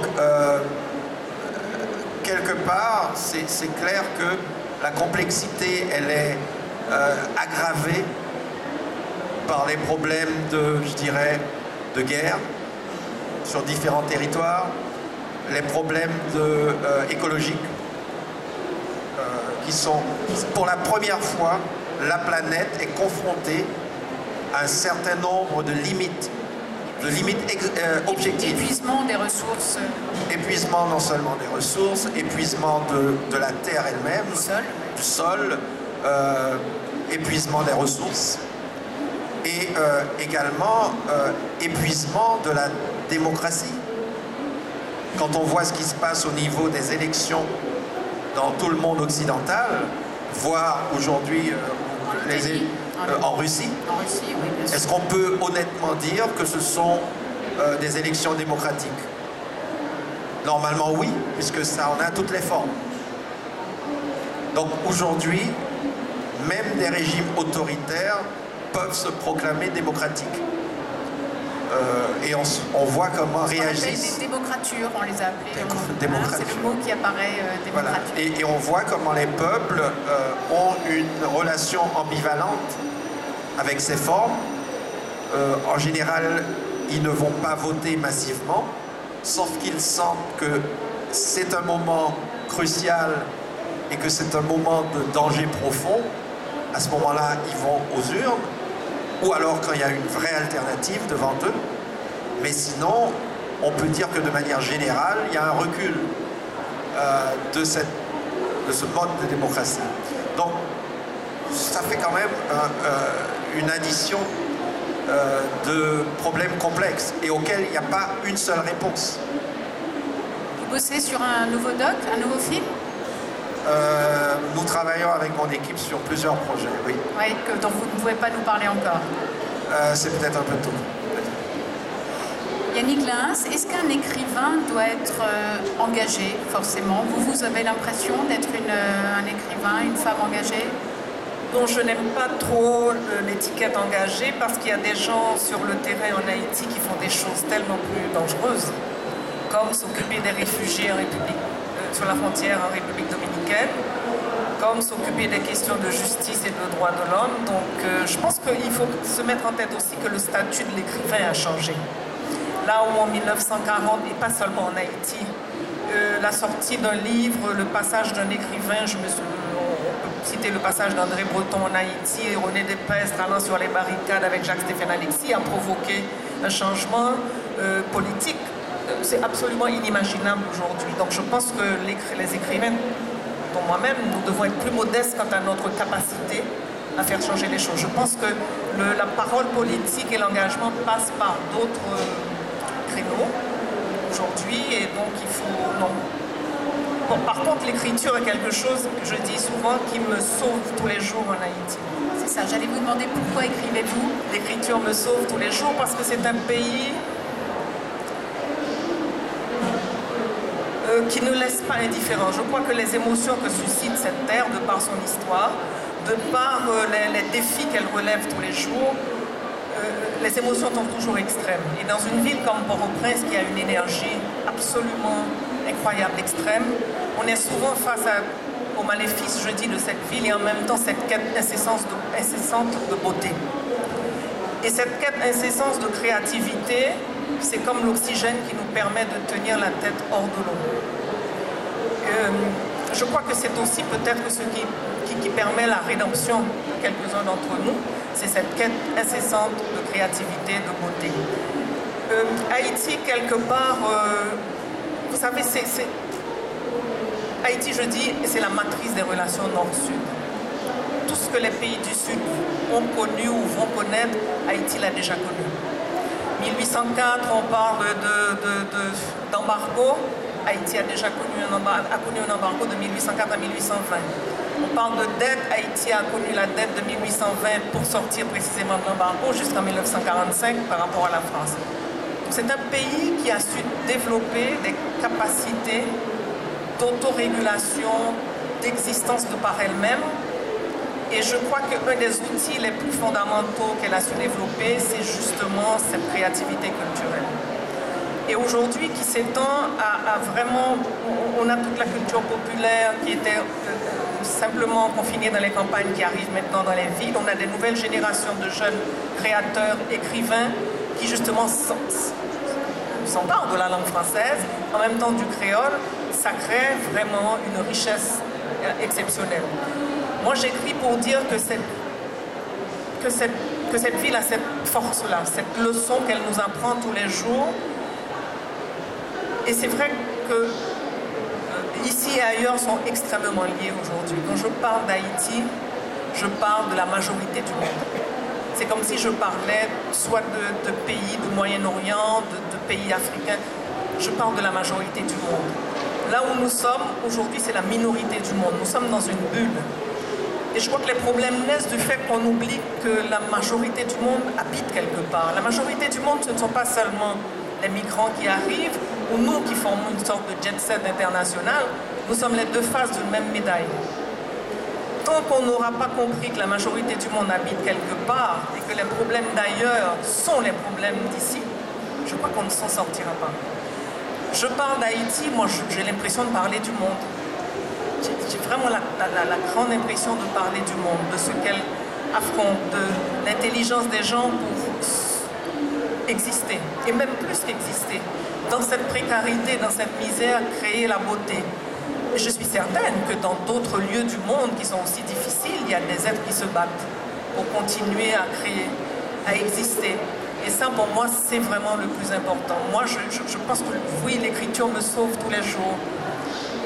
quelque part, c'est clair que la complexité, elle est aggravée par les problèmes de guerre sur différents territoires, les problèmes écologiques qui sont, pour la première fois, la planète est confrontée à un certain nombre de limites objectives. Épuisement des ressources. Épuisement non seulement des ressources, épuisement de la terre elle-même, du sol, épuisement des ressources, et également épuisement de la démocratie. Quand on voit ce qui se passe au niveau des élections dans tout le monde occidental, voire aujourd'hui en Russie, Oui, est-ce qu'on peut honnêtement dire que ce sont des élections démocratiques? Normalement oui, puisque ça en a toutes les formes. Donc aujourd'hui, même des régimes autoritaires peuvent se proclamer démocratiques. Et on voit comment réagissent... Des démocratures, on les a appelées. Démocratures. C'est le mot qui apparaît, démocrature. Voilà. Et on voit comment les peuples ont une relation ambivalente avec ces formes. En général, ils ne vont pas voter massivement, sauf qu'ils sentent que c'est un moment crucial et que c'est un moment de danger profond. À ce moment-là, ils vont aux urnes, ou alors quand il y a une vraie alternative devant eux. Mais sinon, on peut dire que de manière générale, il y a un recul de ce mode de démocratie. Donc, ça fait quand même une addition de problèmes complexes et auxquels il n'y a pas une seule réponse. Vous bossez sur un nouveau doc, un nouveau film? Nous travaillons avec mon équipe sur plusieurs projets, oui. Oui, dont vous ne pouvez pas nous parler encore. C'est peut-être un peu tôt. Yannick Lins, est-ce qu'un écrivain doit être engagé, forcément? Vous avez l'impression d'être un écrivain, une femme engagée? Donc je n'aime pas trop l'étiquette engagée parce qu'il y a des gens sur le terrain en Haïti qui font des choses tellement plus dangereuses, comme s'occuper des réfugiés sur la frontière en République dominicaine, comme s'occuper des questions de justice et de droits de l'homme. Donc je pense qu'il faut se mettre en tête aussi que le statut de l'écrivain a changé. Là où en 1940, et pas seulement en Haïti, la sortie d'un livre, le passage d'un écrivain, on peut citer le passage d'André Breton en Haïti et René Despestre allant sur les barricades avec Jacques-Stéphane Alexis a provoqué un changement politique. C'est absolument inimaginable aujourd'hui. Donc je pense que les écrivains, dont moi-même, nous devons être plus modestes quant à notre capacité à faire changer les choses. Je pense que la parole politique et l'engagement passent par d'autres créneaux aujourd'hui et donc il faut... Non. Bon, par contre, l'écriture est quelque chose que je dis souvent qui me sauve tous les jours en Haïti. C'est ça, j'allais vous demander pourquoi écrivez-vous? L'écriture me sauve tous les jours parce que c'est un pays qui ne laisse pas indifférent. Je crois que les émotions que suscite cette terre, de par son histoire, de par les défis qu'elle relève tous les jours, les émotions sont toujours extrêmes. Et dans une ville comme Port-au-Prince, qui a une énergie absolument incroyable, extrême, on est souvent face au maléfice, je dis, de cette ville et en même temps cette quête incessante de beauté. Et cette quête incessante de créativité, c'est comme l'oxygène qui nous permet de tenir la tête hors de l'eau. Je crois que c'est aussi peut-être ce qui permet la rédemption de quelques-uns d'entre nous, c'est cette quête incessante de créativité, de beauté. Haïti, quelque part, vous savez, Haïti, je dis, c'est la matrice des relations Nord-Sud. Tout ce que les pays du Sud ont connu ou vont connaître, Haïti l'a déjà connu. 1804, on parle d'embargo. Haïti a déjà connu un embargo de 1804 à 1820. On parle de dette. Haïti a connu la dette de 1820 pour sortir précisément de l'embargo jusqu'en 1945 par rapport à la France. C'est un pays qui a su développer des capacités d'autorégulation, d'existence de par elle-même. Et je crois qu'un des outils les plus fondamentaux qu'elle a su développer, c'est justement cette créativité culturelle. Et aujourd'hui, qui s'étend à vraiment... On a toute la culture populaire qui était simplement confinée dans les campagnes, qui arrive maintenant dans les villes. On a des nouvelles générations de jeunes créateurs, écrivains, qui justement s'emparent de la langue française, en même temps du créole. Ça crée vraiment une richesse exceptionnelle. Moi, j'écris pour dire que cette ville a cette force-là, cette leçon qu'elle nous apprend tous les jours. Et c'est vrai que ici et ailleurs sont extrêmement liés aujourd'hui. Quand je parle d'Haïti, je parle de la majorité du monde. C'est comme si je parlais soit de pays du Moyen-Orient, de pays africains. Je parle de la majorité du monde. Là où nous sommes, aujourd'hui, c'est la minorité du monde. Nous sommes dans une bulle. Et je crois que les problèmes naissent du fait qu'on oublie que la majorité du monde habite quelque part. La majorité du monde, ce ne sont pas seulement les migrants qui arrivent, ou nous qui formons une sorte de jet-set international. Nous sommes les deux faces d'une même médaille. Tant qu'on n'aura pas compris que la majorité du monde habite quelque part et que les problèmes d'ailleurs sont les problèmes d'ici, je crois qu'on ne s'en sortira pas. Je parle d'Haïti, moi j'ai l'impression de parler du monde. J'ai vraiment la grande impression de parler du monde, de ce qu'elle affronte, de l'intelligence des gens pour exister, et même plus qu'exister. Dans cette précarité, dans cette misère, créer la beauté. Et je suis certaine que dans d'autres lieux du monde qui sont aussi difficiles, il y a des êtres qui se battent pour continuer à créer, à exister. Et ça, pour moi, c'est vraiment le plus important. Moi, je pense que oui, l'écriture me sauve tous les jours.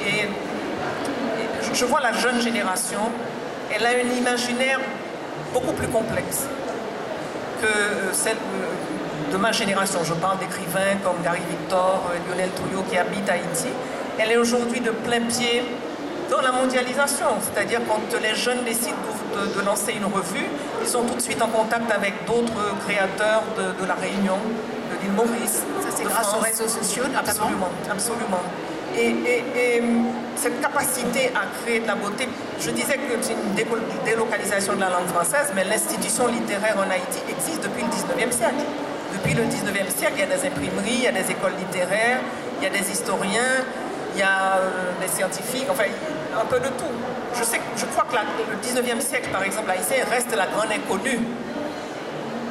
Et je vois la jeune génération, elle a un imaginaire beaucoup plus complexe que celle de ma génération. Je parle d'écrivains comme Gary Victor, Lionel Touillot qui habitent Haïti. Elle est aujourd'hui de plein pied dans la mondialisation. C'est-à-dire quand les jeunes décident de lancer une revue, ils sont tout de suite en contact avec d'autres créateurs de la Réunion, de l'île Maurice. Ça, c'est grâce aux réseaux sociaux, absolument, absolument. Et cette capacité à créer de la beauté, je disais que c'est une délocalisation de la langue française, mais l'institution littéraire en Haïti existe depuis le 19e siècle. Depuis le 19e siècle, il y a des imprimeries, il y a des écoles littéraires, il y a des historiens, il y a des scientifiques, enfin, un peu de tout. Je crois que le 19e siècle, par exemple, haïtien reste la grande inconnue.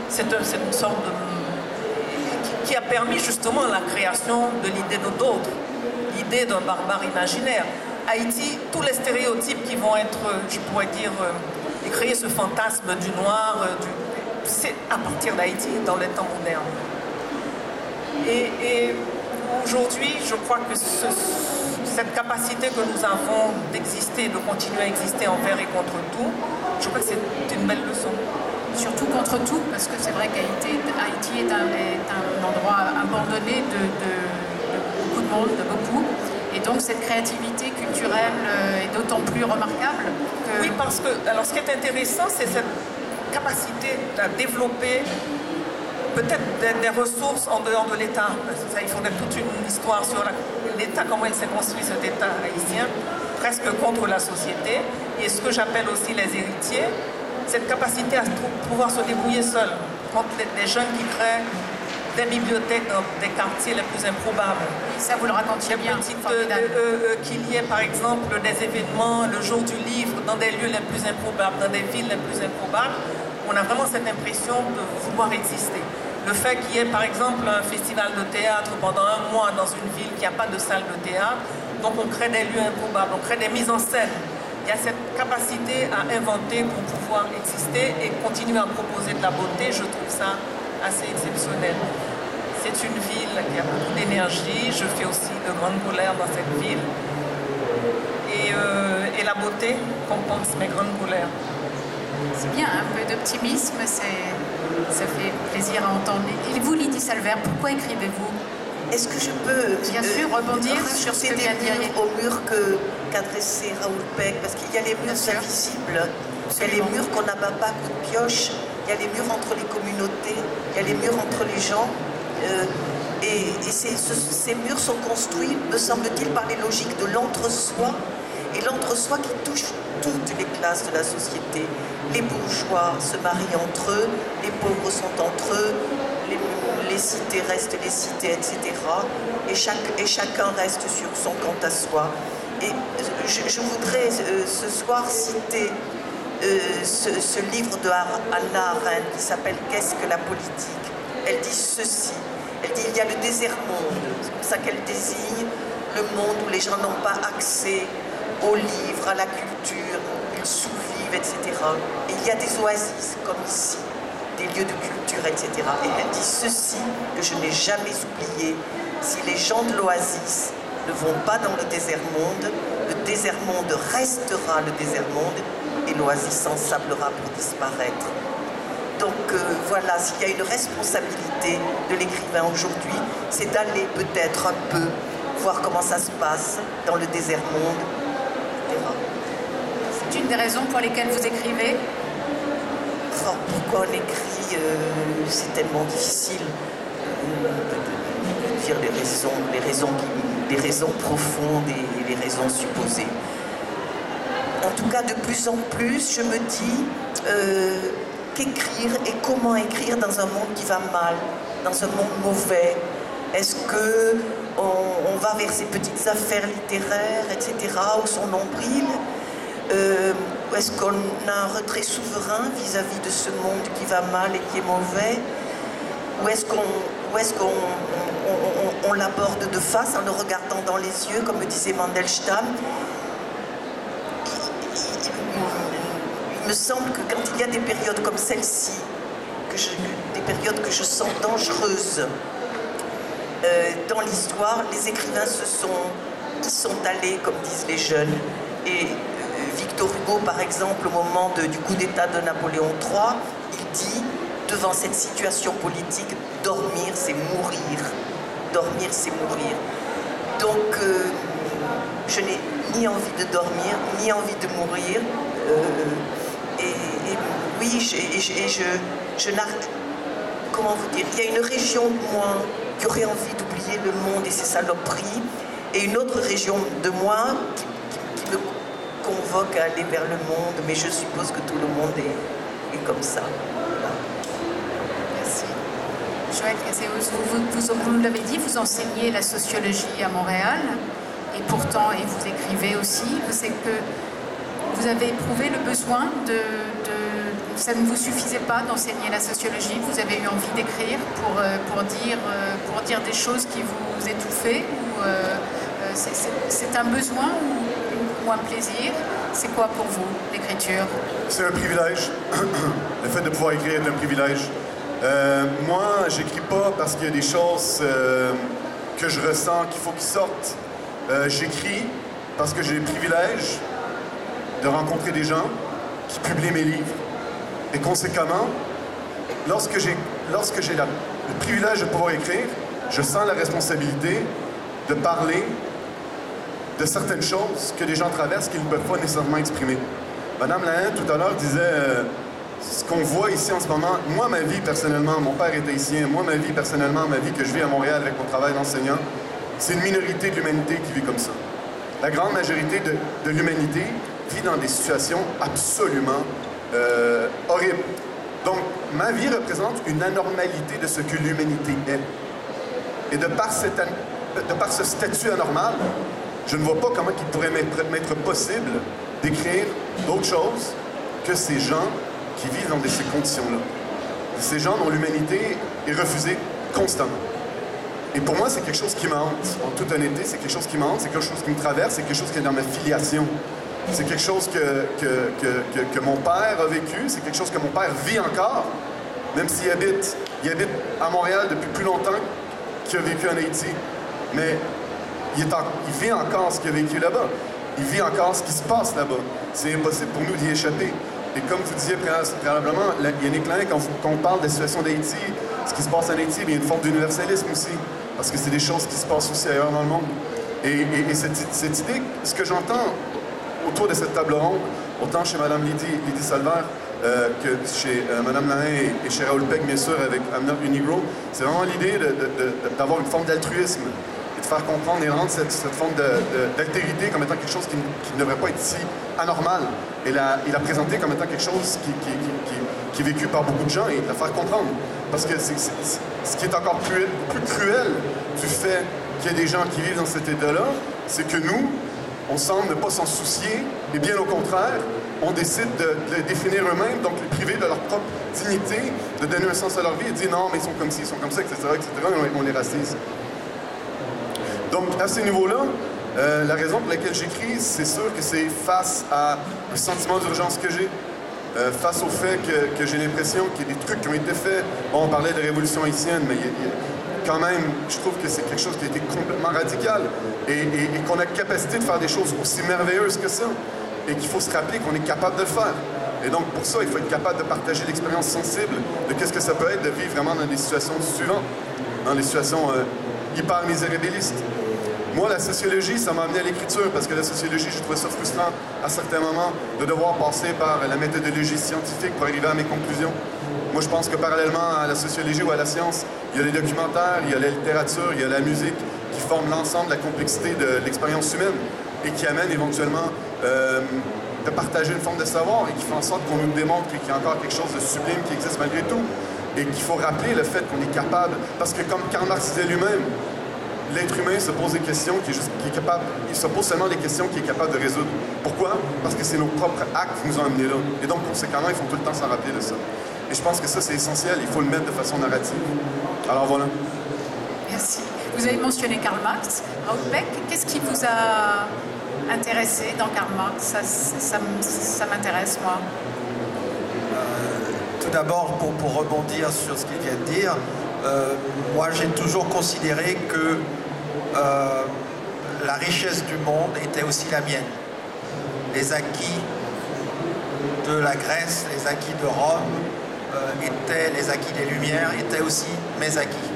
C'est une sorte de... qui a permis justement la création de l'idée d'autres, l'idée d'un barbare imaginaire. Haïti, tous les stéréotypes qui vont être, je pourrais dire, créer ce fantasme du noir, c'est à partir d'Haïti, dans les temps modernes. Et aujourd'hui, je crois que cette capacité que nous avons d'exister, de continuer à exister envers et contre tout, je crois que c'est une belle leçon. Surtout contre tout, parce que c'est vrai qu'Haïti est un endroit abandonné de beaucoup de monde, de beaucoup. Et donc cette créativité culturelle est d'autant plus remarquable que... Oui, parce que alors, ce qui est intéressant, c'est cette capacité à développer peut-être des ressources en dehors de l'État. Il faudrait toute une histoire sur l'État, comment il s'est construit cet État haïtien, presque contre la société. Et ce que j'appelle aussi les héritiers, cette capacité à pouvoir se débrouiller seul. Quand des jeunes qui créent des bibliothèques dans des quartiers les plus improbables. Ça, vous le racontiez bien. Qu'il y ait par exemple des événements le jour du livre dans des lieux les plus improbables, dans des villes les plus improbables, on a vraiment cette impression de vouloir exister. Le fait qu'il y ait par exemple un festival de théâtre pendant un mois dans une ville qui n'a pas de salle de théâtre, donc on crée des lieux improbables, on crée des mises en scène. Il y a cette capacité à inventer pour pouvoir exister et continuer à proposer de la beauté, je trouve ça assez exceptionnel. C'est une ville qui a beaucoup d'énergie, je fais aussi de grandes colères dans cette ville. Et la beauté compense mes grandes colères. C'est bien, un peu d'optimisme, c'est Ça fait plaisir à entendre. Et vous, Lydie Salvert, pourquoi écrivez-vous? Est-ce que je peux bien sûr rebondir sur ce que vient de dire au mur qu'adressait Raoul Peck, parce qu'il y a les murs invisibles, il y a les murs qu'on n'abat pas à coups de pioche, il y a les murs entre les communautés, il y a les murs entre les gens, et ces murs sont construits, me semble-t-il, par les logiques de l'entre-soi, et l'entre-soi qui touche toutes les classes de la société. Les bourgeois se marient entre eux, les pauvres sont entre eux, les cités restent les cités, etc. Et chacun reste sur son compte à soi. Et je voudrais ce soir citer ce livre de Hannah Arendt qui s'appelle « Qu'est-ce que la politique ?» Elle dit ceci, elle dit « Il y a le désert-monde », c'est comme ça qu'elle désigne le monde où les gens n'ont pas accès aux livres, à la culture, ils sous-vivent, etc. Et il y a des oasis, comme ici, des lieux de culture, etc. Et elle dit ceci, que je n'ai jamais oublié, si les gens de l'oasis ne vont pas dans le désert-monde restera le désert-monde, et l'oasis s'ensablera pour disparaître. Donc voilà, s'il y a une responsabilité de l'écrivain aujourd'hui, c'est d'aller peut-être un peu voir comment ça se passe dans le désert-monde, etc. C'est une des raisons pour lesquelles vous écrivez? Oh, pourquoi on écrit, c'est tellement difficile de dire les raisons profondes et les raisons supposées. En tout cas, de plus en plus, je me dis qu'écrire et comment écrire dans un monde qui va mal, dans un monde mauvais. Est-ce qu'on va vers ces petites affaires littéraires, etc., ou son nombril? Est-ce qu'on a un retrait souverain vis-à-vis de ce monde qui va mal et qui est mauvais? Ou est-ce qu'on l'aborde de face en le regardant dans les yeux, comme disait Mandelstam? Il me semble que quand il y a des périodes comme celle-ci, des périodes que je sens dangereuses dans l'histoire, les écrivains ils sont allés, comme disent les jeunes. Et Victor Hugo, par exemple, au moment du coup d'État de Napoléon III, il dit, devant cette situation politique, dormir, c'est mourir. Dormir, c'est mourir. Donc, je n'ai ni envie de dormir, ni envie de mourir. Oui, je n'arrête. Comment vous dire? Il y a une région de moi qui aurait envie d'oublier le monde et ses saloperies, et une autre région de moi qui me convoque à aller vers le monde, mais je suppose que tout le monde est comme ça. Voilà. Merci. Joël, vous l'avez dit, vous enseignez la sociologie à Montréal, et pourtant, et vous écrivez aussi, c'est que vous avez éprouvé le besoin ça ne vous suffisait pas d'enseigner la sociologie, vous avez eu envie d'écrire pour dire des choses qui vous étouffaient, ou c'est un besoin ou un plaisir? C'est quoi pour vous, l'écriture? C'est un privilège. Le fait de pouvoir écrire est un privilège. Moi, j'écris pas parce qu'il y a des choses que je ressens qu'il faut qu'ils sortent. J'écris parce que j'ai le privilège de rencontrer des gens qui publient mes livres. Et conséquemment, lorsque j'ai le privilège de pouvoir écrire, je sens la responsabilité de parler de certaines choses que les gens traversent qu'ils ne peuvent pas nécessairement exprimer. Madame Lahaye, tout à l'heure, disait ce qu'on voit ici en ce moment. Moi, ma vie, personnellement, mon père est haïtien. Moi, ma vie, personnellement, ma vie que je vis à Montréal avec mon travail d'enseignant, c'est une minorité de l'humanité qui vit comme ça. La grande majorité de l'humanité vit dans des situations absolument horribles. Donc, ma vie représente une anormalité de ce que l'humanité est. Et de par ce statut anormal, je ne vois pas comment il pourrait m'être possible d'écrire d'autres choses que ces gens qui vivent dans ces conditions-là. Ces gens dont l'humanité est refusée constamment. Et pour moi, c'est quelque chose qui me hante. En toute honnêteté, c'est quelque chose qui me hante, c'est quelque chose qui me traverse, c'est quelque chose qui est dans ma filiation. C'est quelque chose que mon père a vécu, c'est quelque chose que mon père vit encore, même s'il habite à Montréal depuis plus longtemps qu'il a vécu en Haïti. Mais il vit encore ce qu'il a vécu là-bas. Il vit encore ce qui se passe là-bas. C'est impossible pour nous d'y échapper. Et comme vous disiez préalablement, Yannick Lain, quand on parle de la situation d'Haïti, ce qui se passe en Haïti, il y a une forme d'universalisme aussi, parce que c'est des choses qui se passent aussi ailleurs dans le monde. Et cette idée, ce que j'entends autour de cette table ronde, autant chez Mme Lydie Salvaire que chez Mme Lahaye et chez Raoul Peck, bien sûr, avec Amna Unigro, c'est vraiment l'idée d'avoir une forme d'altruisme et de faire comprendre et rendre cette forme d'altérité comme étant quelque chose qui ne devrait pas être si anormal et la présenter comme étant quelque chose qui est vécu par beaucoup de gens et de la faire comprendre. Parce que ce qui est encore plus cruel du fait qu'il y a des gens qui vivent dans cet état-là, c'est que nous, on semble ne pas s'en soucier, et bien au contraire, on décide de les définir eux-mêmes, donc les priver de leur propre dignité, de donner un sens à leur vie et dire non, mais ils sont comme ci, ils sont comme ça, etc., et on les racise. Donc, à ce niveau-là, la raison pour laquelle j'écris, c'est sûr que c'est face à un sentiment d'urgence que j'ai, face au fait que j'ai l'impression qu'il y a des trucs qui ont été faits. Bon, on parlait de révolution haïtienne, mais quand même, je trouve que c'est quelque chose qui a été complètement radical et qu'on a capacité de faire des choses aussi merveilleuses que ça et qu'il faut se rappeler qu'on est capable de le faire. Et donc, pour ça, il faut être capable de partager l'expérience sensible de qu'est-ce que ça peut être de vivre vraiment dans des situations suivantes, dans des situations hyper misérabilistes. Moi, la sociologie, ça m'a amené à l'écriture parce que la sociologie, je trouvais ça frustrant à certains moments de devoir passer par la méthodologie scientifique pour arriver à mes conclusions. Moi, je pense que parallèlement à la sociologie ou à la science, il y a les documentaires, il y a la littérature, il y a la musique qui forment l'ensemble de la complexité de l'expérience humaine et qui amènent éventuellement de partager une forme de savoir et qui fait en sorte qu'on nous démontre qu'il y a encore quelque chose de sublime qui existe malgré tout et qu'il faut rappeler le fait qu'on est capable, parce que comme Karl Marx disait lui-même, l'être humain se pose des questions qui est capable, il se pose seulement des questions qu'il est capable de résoudre. Pourquoi? Parce que c'est nos propres actes qui nous ont amenés là. Et donc, conséquemment, il faut tout le temps s'en rappeler de ça. Et je pense que ça, c'est essentiel. Il faut le mettre de façon narrative. Alors, voilà. Merci. Vous avez mentionné Karl Marx. Raoul Peck, qu'est-ce qui vous a intéressé dans Karl Marx? Ça m'intéresse, moi. Tout d'abord, pour rebondir sur ce qu'il vient de dire, moi, j'ai toujours considéré que la richesse du monde était aussi la mienne. Les acquis de la Grèce, les acquis de Rome, les acquis des Lumières étaient aussi mes acquis.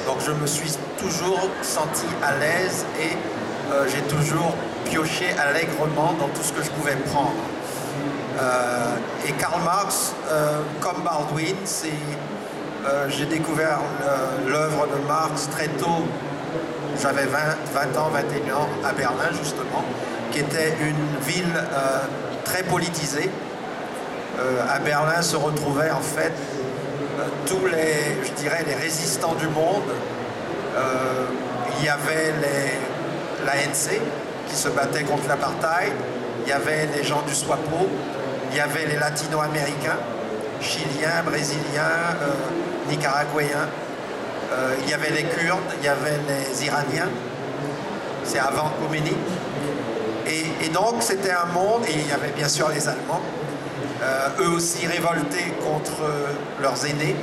Donc je me suis toujours senti à l'aise et j'ai toujours pioché allègrement dans tout ce que je pouvais prendre. Et Karl Marx, comme Baldwin, j'ai découvert l'œuvre de Marx très tôt. J'avais 20 ans, 21 ans à Berlin justement, qui était une ville très politisée. À Berlin se retrouvaient en fait tous les résistants du monde. Il y avait l'ANC qui se battait contre l'apartheid, il y avait les gens du SWAPO, il y avait les latino-américains, chiliens, brésiliens, nicaraguayens, il y avait les Kurdes, il y avait les Iraniens, c'est avant Khomeini. Et donc c'était un monde, et il y avait bien sûr les Allemands, eux aussi révoltés contre leurs aînés.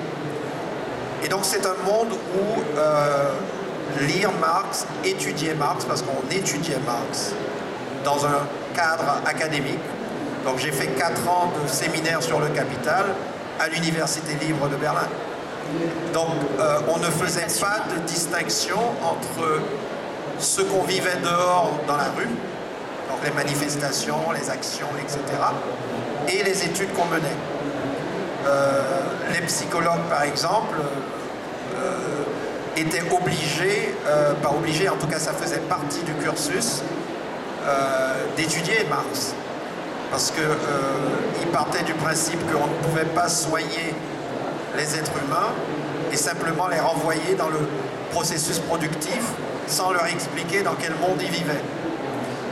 Et donc c'est un monde où lire Marx, étudier Marx, parce qu'on étudiait Marx dans un cadre académique. Donc j'ai fait 4 ans de séminaire sur le Capital à l'Université libre de Berlin. Donc on ne faisait pas de distinction entre ce qu'on vivait dehors dans la rue, donc les manifestations, les actions, etc., et les études qu'on menait. Les psychologues, par exemple, étaient obligés, pas obligés, en tout cas ça faisait partie du cursus, d'étudier Marx. Parce qu'ils partaient du principe qu'on ne pouvait pas soigner les êtres humains et simplement les renvoyer dans le processus productif sans leur expliquer dans quel monde ils vivaient.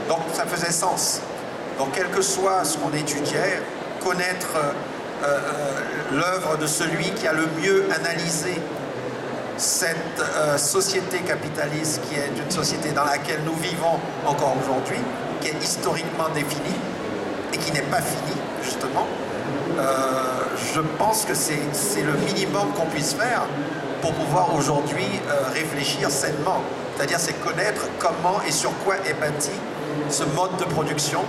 Donc ça faisait sens. Donc quel que soit ce qu'on étudiait, connaître l'œuvre de celui qui a le mieux analysé cette société capitaliste qui est une société dans laquelle nous vivons encore aujourd'hui, qui est historiquement définie et qui n'est pas finie, justement, je pense que c'est le minimum qu'on puisse faire pour pouvoir aujourd'hui réfléchir sainement. C'est-à-dire, c'est connaître comment et sur quoi est bâti ce mode de production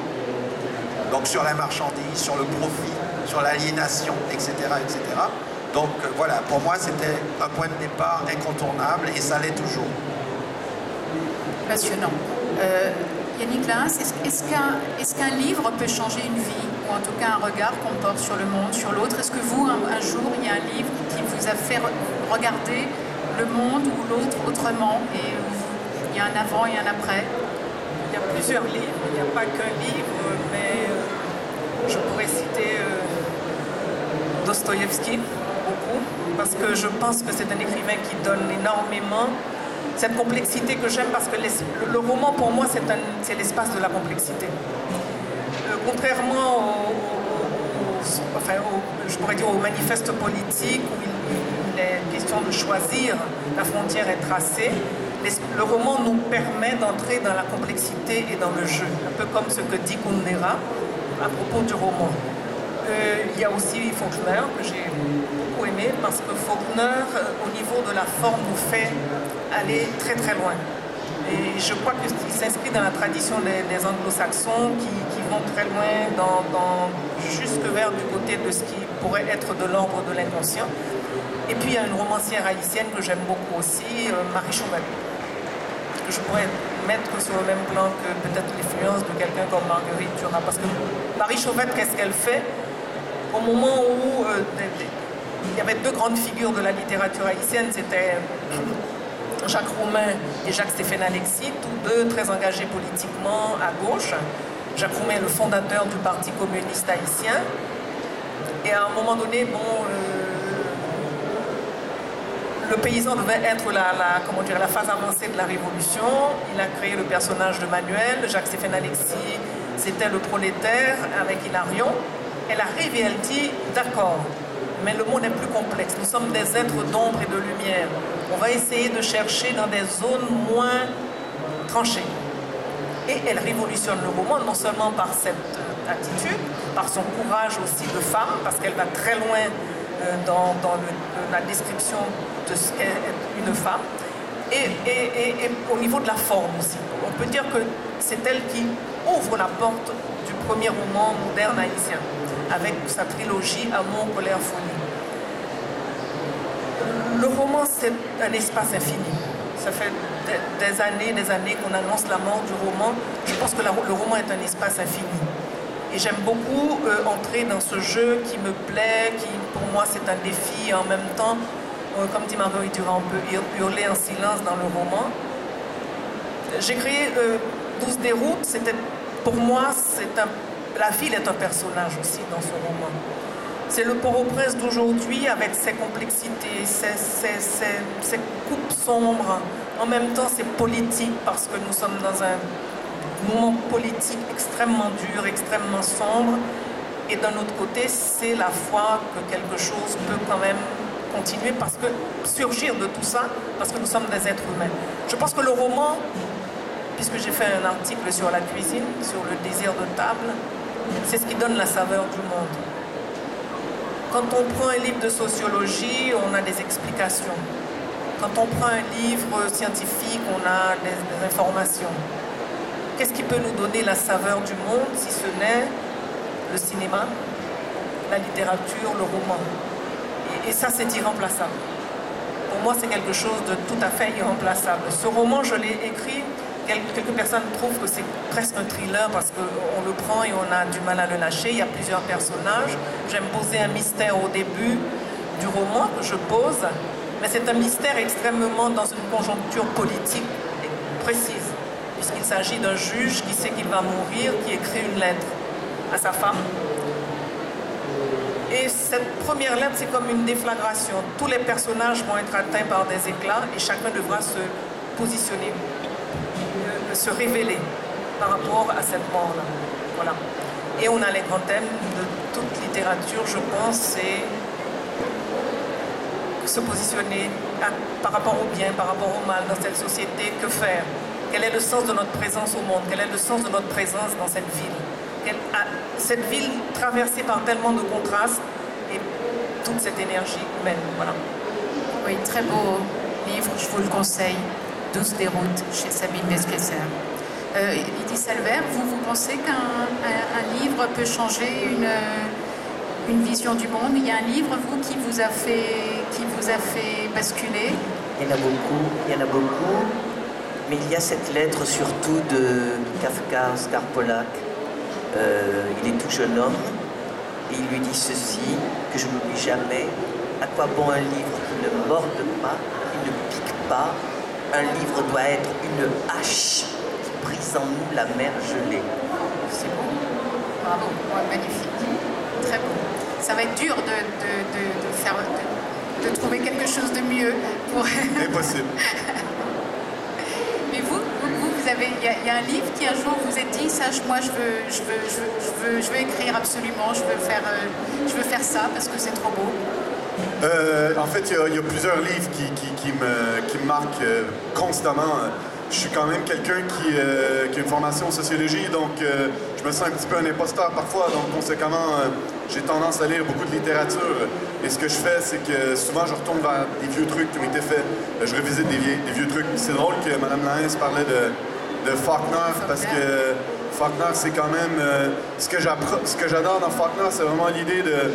Donc sur la marchandise, sur le profit, sur l'aliénation, etc., etc. Donc voilà, pour moi c'était un point de départ incontournable et ça l'est toujours. Passionnant. Yannick Lins, est-ce qu'un livre peut changer une vie, ou en tout cas un regard qu'on porte sur le monde, sur l'autre? Est-ce que vous, un jour, il y a un livre qui vous a fait regarder le monde ou l'autre autrement, et il y a un avant et un après? Il y a plusieurs livres, il n'y a pas qu'un livre, mais je pourrais citer Dostoïevski, beaucoup, parce que je pense que c'est un écrivain qui donne énormément cette complexité que j'aime, parce que le roman, pour moi, c'est l'espace de la complexité. Contrairement je pourrais dire au manifeste politique, où il est question de choisir, la frontière est tracée, le roman nous permet d'entrer dans la complexité et dans le jeu, un peu comme ce que dit Kundera à propos du roman. Il y a aussi Faulkner, que j'ai beaucoup aimé, parce que Faulkner, au niveau de la forme, nous fait aller très très loin. Et je crois qu'il s'inscrit dans la tradition des anglo-saxons qui vont très loin, jusque vers du côté de ce qui pourrait être de l'ordre de l'inconscient. Et puis il y a une romancière haïtienne que j'aime beaucoup aussi, Marie Chauvet, que je pourrais mettre sur le même plan que peut-être l'influence de quelqu'un comme Marguerite Duras. Parce que Marie Chauvet, qu'est-ce qu'elle fait? Au moment où il y avait deux grandes figures de la littérature haïtienne, c'était Jacques Roumain et Jacques-Stéphane Alexis, tous deux très engagés politiquement à gauche. Jacques Roumain est le fondateur du Parti communiste haïtien. Et à un moment donné, le paysan devait être la phase avancée de la révolution. Il a créé le personnage de Manuel. Jacques-Stéphane Alexis, c'était le prolétaire avec Hilarion. Elle arrive et elle dit, d'accord, mais le monde est plus complexe. Nous sommes des êtres d'ombre et de lumière. On va essayer de chercher dans des zones moins tranchées. Et elle révolutionne le roman, non seulement par cette attitude, par son courage aussi de femme, parce qu'elle va très loin dans la description de ce qu'est une femme, et au niveau de la forme aussi. On peut dire que c'est elle qui ouvre la porte du premier roman moderne haïtien, avec sa trilogie Amour, colère, folie. Le roman, c'est un espace infini. Ça fait des années qu'on annonce la mort du roman. Je pense que le roman est un espace infini. Et j'aime beaucoup entrer dans ce jeu qui me plaît, qui pour moi c'est un défi, et en même temps, comme dit Marguerite Duras, on peut hurler en silence dans le roman. J'ai créé 12 déroutes, pour moi, la ville est un personnage aussi dans ce roman. C'est le Port-au-Prince d'aujourd'hui avec ses complexités, ses coupes sombres. En même temps, c'est politique parce que nous sommes dans un moment politique extrêmement dur, extrêmement sombre. Et d'un autre côté, c'est la foi que quelque chose peut quand même continuer, parce que surgir de tout ça, parce que nous sommes des êtres humains. Je pense que le roman, puisque j'ai fait un article sur la cuisine, sur le désir de table, c'est ce qui donne la saveur du monde. Quand on prend un livre de sociologie, on a des explications. Quand on prend un livre scientifique, on a des informations. Qu'est-ce qui peut nous donner la saveur du monde, si ce n'est le cinéma, la littérature, le roman? Et ça, c'est irremplaçable. Pour moi, c'est quelque chose de tout à fait irremplaçable. Ce roman, je l'ai écrit. Quelques personnes trouvent que c'est presque un thriller parce qu'on le prend et on a du mal à le lâcher. Il y a plusieurs personnages. J'aime poser un mystère au début du roman que je pose, mais c'est un mystère extrêmement dans une conjoncture politique précise, puisqu'il s'agit d'un juge qui sait qu'il va mourir, qui écrit une lettre à sa femme. Et cette première lettre, c'est comme une déflagration. Tous les personnages vont être atteints par des éclats et chacun devra se positionner, se révéler par rapport à cette mort-là. Voilà. Et on a les grands thèmes de toute littérature, je pense, c'est se positionner par rapport au bien, par rapport au mal dans cette société. Que faire? Quel est le sens de notre présence au monde? Quel est le sens de notre présence dans cette ville? Cette ville traversée par tellement de contrastes et toute cette énergie humaine. Voilà. Oui, très beau livre, je vous le conseille. 12 déroutes chez Sabine Lesquesser. Lydie Salver, vous pensez qu'un livre peut changer une vision du monde? Il y a un livre, vous, qui vous a fait basculer? Il y en a beaucoup, mais il y a cette lettre surtout de Kafka, Oscar Polak. Il est tout jeune homme, et il lui dit ceci, que je n'oublie jamais: à quoi bon un livre qui ne morde pas, qui ne pique pas? Un livre doit être une hache qui brise en nous la mer gelée. C'est beau. Bravo. Ouais, magnifique. Très beau. Ça va être dur de trouver quelque chose de mieux pour... Impossible. Mais vous avez, il y a un livre qui un jour vous êtes dit, ça, moi je veux écrire absolument, je veux faire ça parce que c'est trop beau. En fait, il y a plusieurs livres qui me marquent constamment. Je suis quand même quelqu'un qui a une formation en sociologie, donc je me sens un petit peu un imposteur parfois, donc conséquemment, j'ai tendance à lire beaucoup de littérature. Et ce que je fais, c'est que souvent, je retourne vers des vieux trucs qui ont été faits. Je revisite des vieux trucs. C'est drôle que Mme Lahaye parlait de Faulkner, parce que Faulkner, c'est quand même... ce que j'adore dans Faulkner, c'est vraiment l'idée de...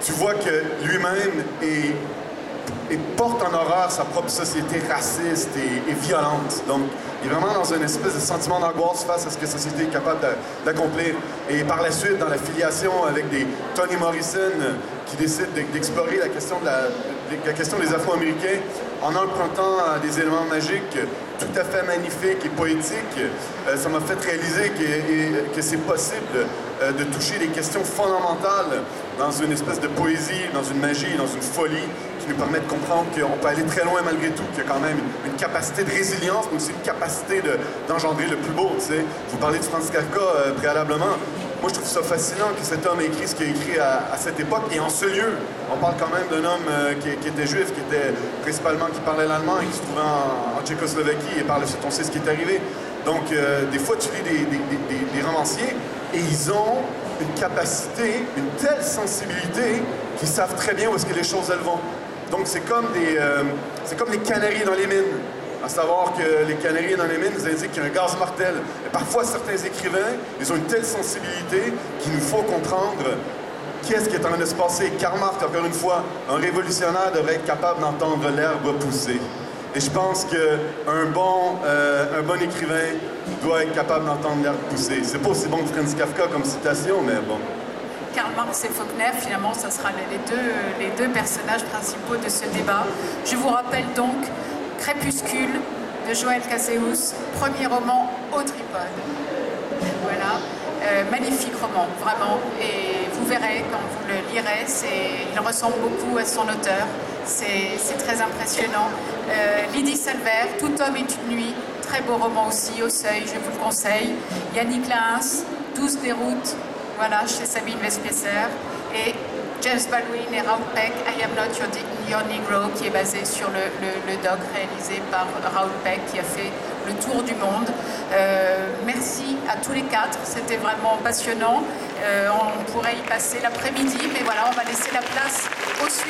Tu vois que lui-même et porte en horreur sa propre société raciste et violente. Donc, il est vraiment dans une espèce de sentiment d'angoisse face à ce que la société est capable d'accomplir. Et par la suite, dans la filiation avec des Toni Morrison qui décident d'explorer la question des Afro-Américains en empruntant des éléments magiques tout à fait magnifiques et poétiques, ça m'a fait réaliser que c'est possible de toucher des questions fondamentales dans une espèce de poésie, dans une magie, dans une folie qui nous permet de comprendre qu'on peut aller très loin malgré tout, qu'il y a quand même une capacité de résilience, mais aussi une capacité d'engendrer le plus beau, tu sais. Vous parlez de Franz Kafka préalablement. Moi, je trouve ça fascinant que cet homme ait écrit ce qu'il a écrit à cette époque et en ce lieu. On parle quand même d'un homme qui était juif, qui parlait l'allemand et qui se trouvait en Tchécoslovaquie, et par la suite, on sait ce qui est arrivé. Donc, des fois, tu lis des romanciers et ils ont une capacité, une telle sensibilité qu'ils savent très bien où est-ce que les choses elles vont. Donc, c'est comme des canaris dans les mines. À savoir que les canaris dans les mines nous indiquent qu'il y a un gaz mortel. Et parfois, certains écrivains, ils ont une telle sensibilité qu'il nous faut comprendre qu'est-ce qui est en train de se passer. Karl Marx, encore une fois, un révolutionnaire devrait être capable d'entendre l'herbe pousser. Et je pense qu'un bon écrivain doit être capable d'entendre l'herbe pousser. C'est pas aussi bon que Franz Kafka comme citation, mais bon. Karl Marx et Faulkner, finalement, ça sera les deux personnages principaux de ce débat. Je vous rappelle donc Crépuscule de Joël Caseus, premier roman au tripode. Voilà, magnifique roman, vraiment. Et vous verrez, quand vous le lirez, il ressemble beaucoup à son auteur. C'est très impressionnant. Lydie Salver, Tout homme est une nuit, très beau roman aussi, au Seuil, je vous le conseille. Yannick Lahens, 12 déroutes, voilà, chez Sabine Vespiesser. Et James Baldwin et Raoul Peck, I Am Not Your Negro, qui est basé sur le doc réalisé par Raoul Peck, qui a fait le tour du monde. Merci à tous les quatre, c'était vraiment passionnant. On pourrait y passer l'après-midi, mais voilà, on va laisser la place aux suivants.